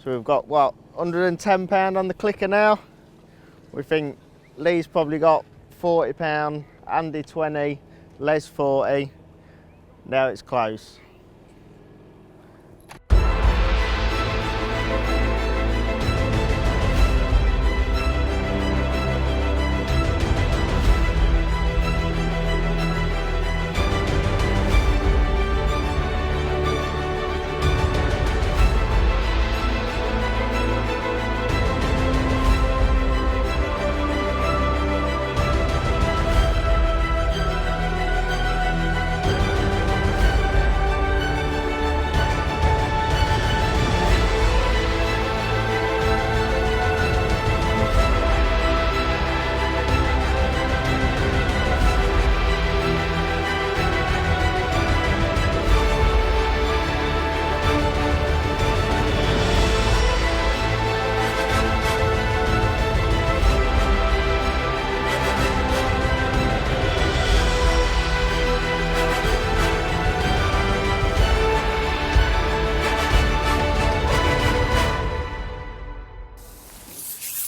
So we've got, what, £110 on the clicker now. We think Lee's probably got £40, Andy 20, Les 40. Now it's close.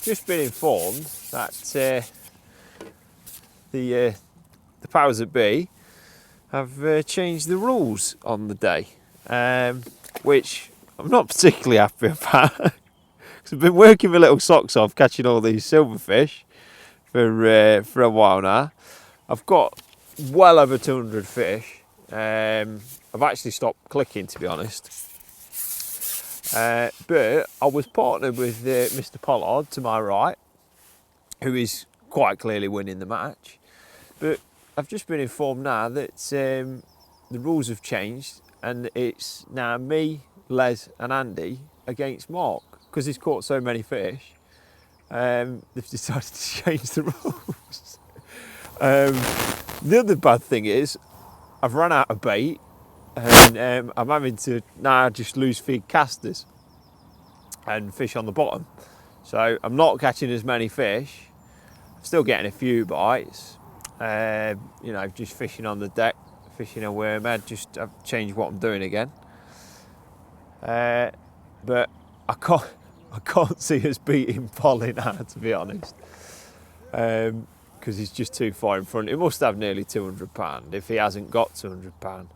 just been informed that the powers that be have changed the rules on the day, which I'm not particularly happy about. Because I've been working my little socks off catching all these silverfish for a while now. I've got well over 200 fish. I've actually stopped clicking, to be honest. But I was partnered with Mr. Pollard to my right, who is quite clearly winning the match. But I've just been informed now that the rules have changed and it's now me, Les and Andy against Mark because he's caught so many fish. They've decided to change the rules. The other bad thing is I've run out of bait and I'm having to now just loose feed casters and fish on the bottom. So I'm not catching as many fish. I'm still getting a few bites. You know, just fishing on the deck, fishing a wormhead. Just I've changed what I'm doing again. But I can't see us beating Polly now, to be honest, because he's just too far in front. He must have nearly £200 if he hasn't got £200.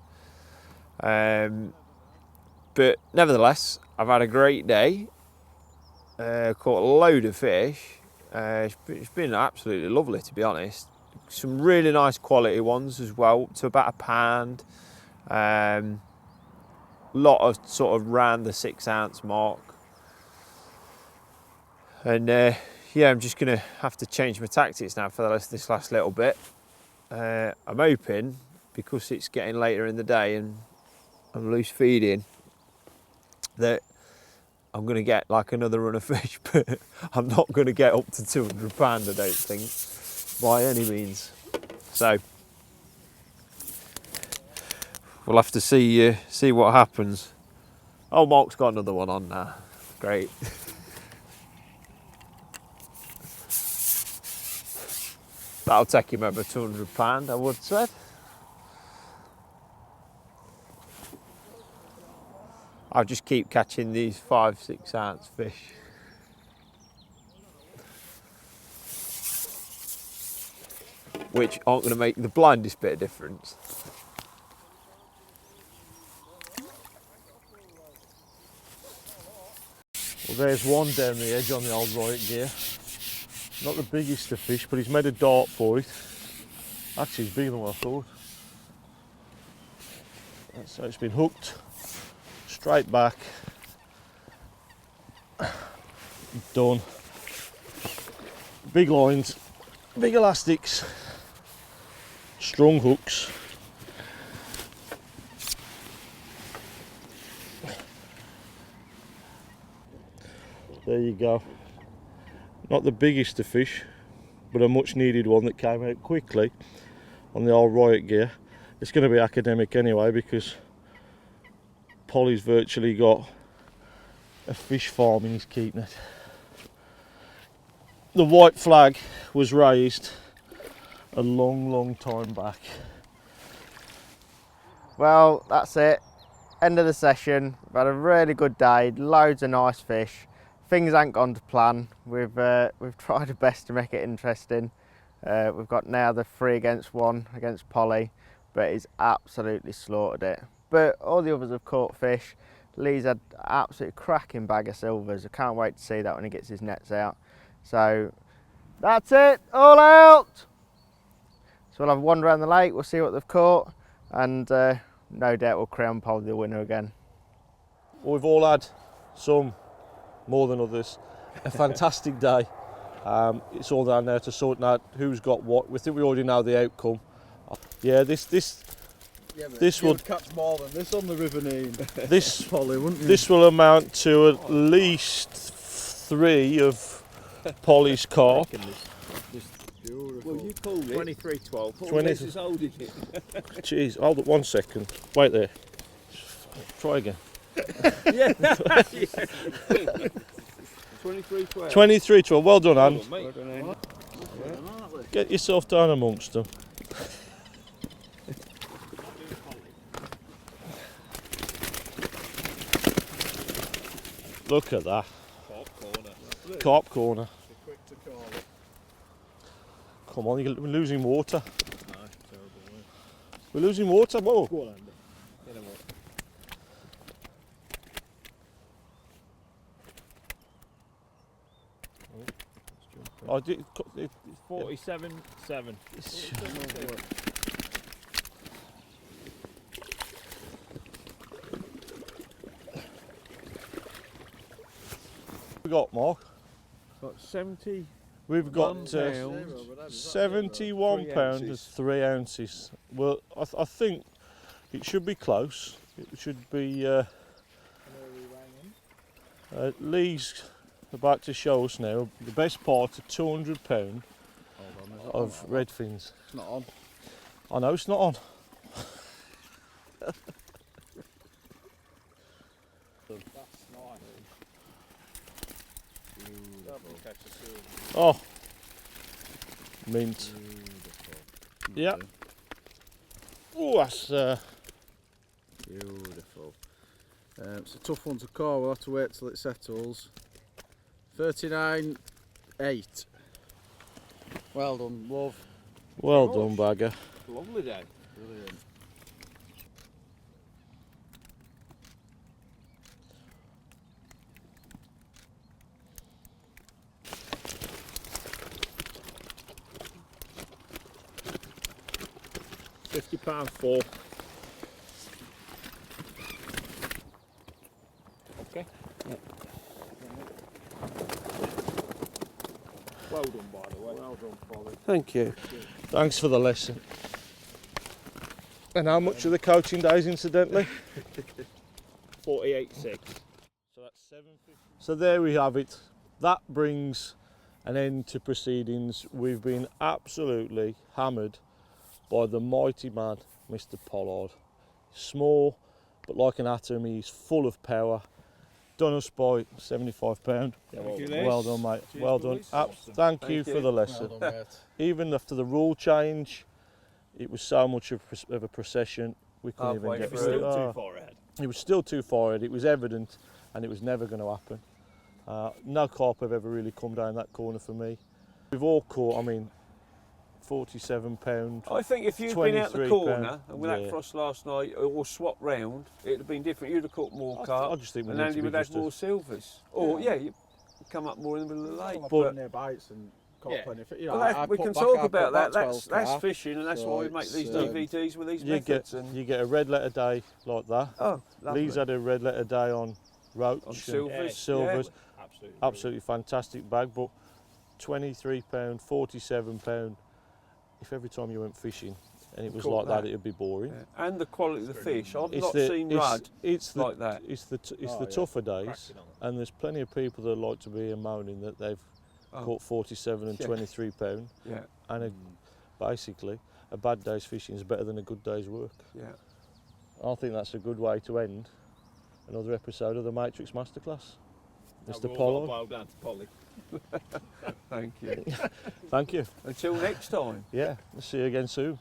But nevertheless, I've had a great day. Caught a load of fish. It's been absolutely lovely, to be honest. Some really nice quality ones as well, up to about £1. Lot of sort of round the 6 ounce mark. And yeah, I'm just gonna have to change my tactics now for this last little bit. I'm hoping, because it's getting later in the day and I'm loose feeding, that I'm going to get like another run of fish, but I'm not going to get up to £200, I don't think, by any means. So we'll have to see what happens. Oh, Mark's got another one on now. Great. That'll take him over £200, I would say. I'll just keep catching these 5-6 ounce fish. Which aren't going to make the blindest bit of difference. Well, there's one down the edge on the old right gear. Not the biggest of fish, but he's made a dart for it. Actually, it's bigger than what I thought. So it's been hooked straight back. Done. Big lines, big elastics, strong hooks. There you go. Not the biggest of fish, but a much needed one that came out quickly on the old riot gear. It's going to be academic anyway, because Polly's virtually got a fish farm in his keep net. The white flag was raised a long time back. Well, that's it. End of the session. We've had a really good day, loads of nice fish. Things ain't gone to plan. We've tried our best to make it interesting. We've got now the 3 against 1 against Polly, but he's absolutely slaughtered it. But all the others have caught fish. Lee's had an absolutely cracking bag of silvers. I can't wait to see that when he gets his nets out. So that's it, all out. So we'll have a wander around the lake, we'll see what they've caught, and no doubt we'll crown Polly the winner again. Well, we've all had some, more than others, a fantastic day. It's all down there to sort out who's got what. We think we already know the outcome. Yeah, this will catch more than this on the River Nene. This Polly, wouldn't you? This will amount to at least 3 of Polly's carp. Well, you called it 23-12. 20. This is holding it. Jeez, hold it 1 second. Wait there. Try again. Yeah. 23-12. 23-12. Well done, Anne. Well done, Anne. Get yourself down amongst them. Look at that. Carp corner. Carp corner. Come on, we're losing water. We're losing water. Whoa. Go on, Andy. Get him up. I did. 47.7. We got Mark. Got 70. We've got £1. 71 pounds and 3 ounces. Well, I think it should be close. It should be. Lee's about to show us now the best part of £200 of redfins. It's not on. I know it's not on. Oh, mint. Yeah. Oh, that's Beautiful. It's a tough one to call. We'll have to wait till it settles. 39.8. Well done, love. well done, bagger. Lovely day. Brilliant. £50 4. Okay. Well done, by the way. Well done, Pollard. Thank you. Thanks for the lesson. And how much are the coaching days, incidentally? 48.6. So that's 750. So there we have it. That brings an end to proceedings. We've been absolutely hammered by the mighty man, Mr. Pollard. Small, but like an atom, he's full of power. Done us by £75. Well done, mate. Cheers, well done. boys. Thank you for the lesson. Well done, mate. Even after the rule change, it was so much of a procession, we couldn't Halfway even get through. through. Still too far ahead. It was still too far ahead. It was evident, and it was never going to happen. No carp have ever really come down that corner for me. We've all caught, I mean, £47. I think if you'd been out the £23, corner and with yeah. that frost last night, or swapped round, it'd have been different. You'd have caught more carp, I just think we and need Andy to be would have just more silvers. Or you come up more in the middle of the lake. I've But plenty of bites and caught Yeah. plenty of, you know, well, I we put can back- talk I about put that. back That's 12 carp. fishing, and that's So why we make it's, these DVDs with these You methods. And get a red letter day like that. oh, lovely. Lee's had a red letter day on roach On and silvers, silvers. Absolutely. Absolutely fantastic bag, but £23, £47. If every time you went fishing and it was Caught like that, that. it'd be boring. Yeah. And the quality of the fish. I've It's not seen rudd it's the, like that. It's the Oh, yeah. tougher days, Cracking on. and there's plenty of people that like to be moaning that they've Oh. caught 47 and Yeah. £23, Yeah, and basically a bad day's fishing is better than a good day's work. yeah. I think that's a good way to end another episode of the Matrix Masterclass. Mr. Pollard, Boil down to Polly. Thank you. thank you. Until next time. Yeah, we'll see you again soon.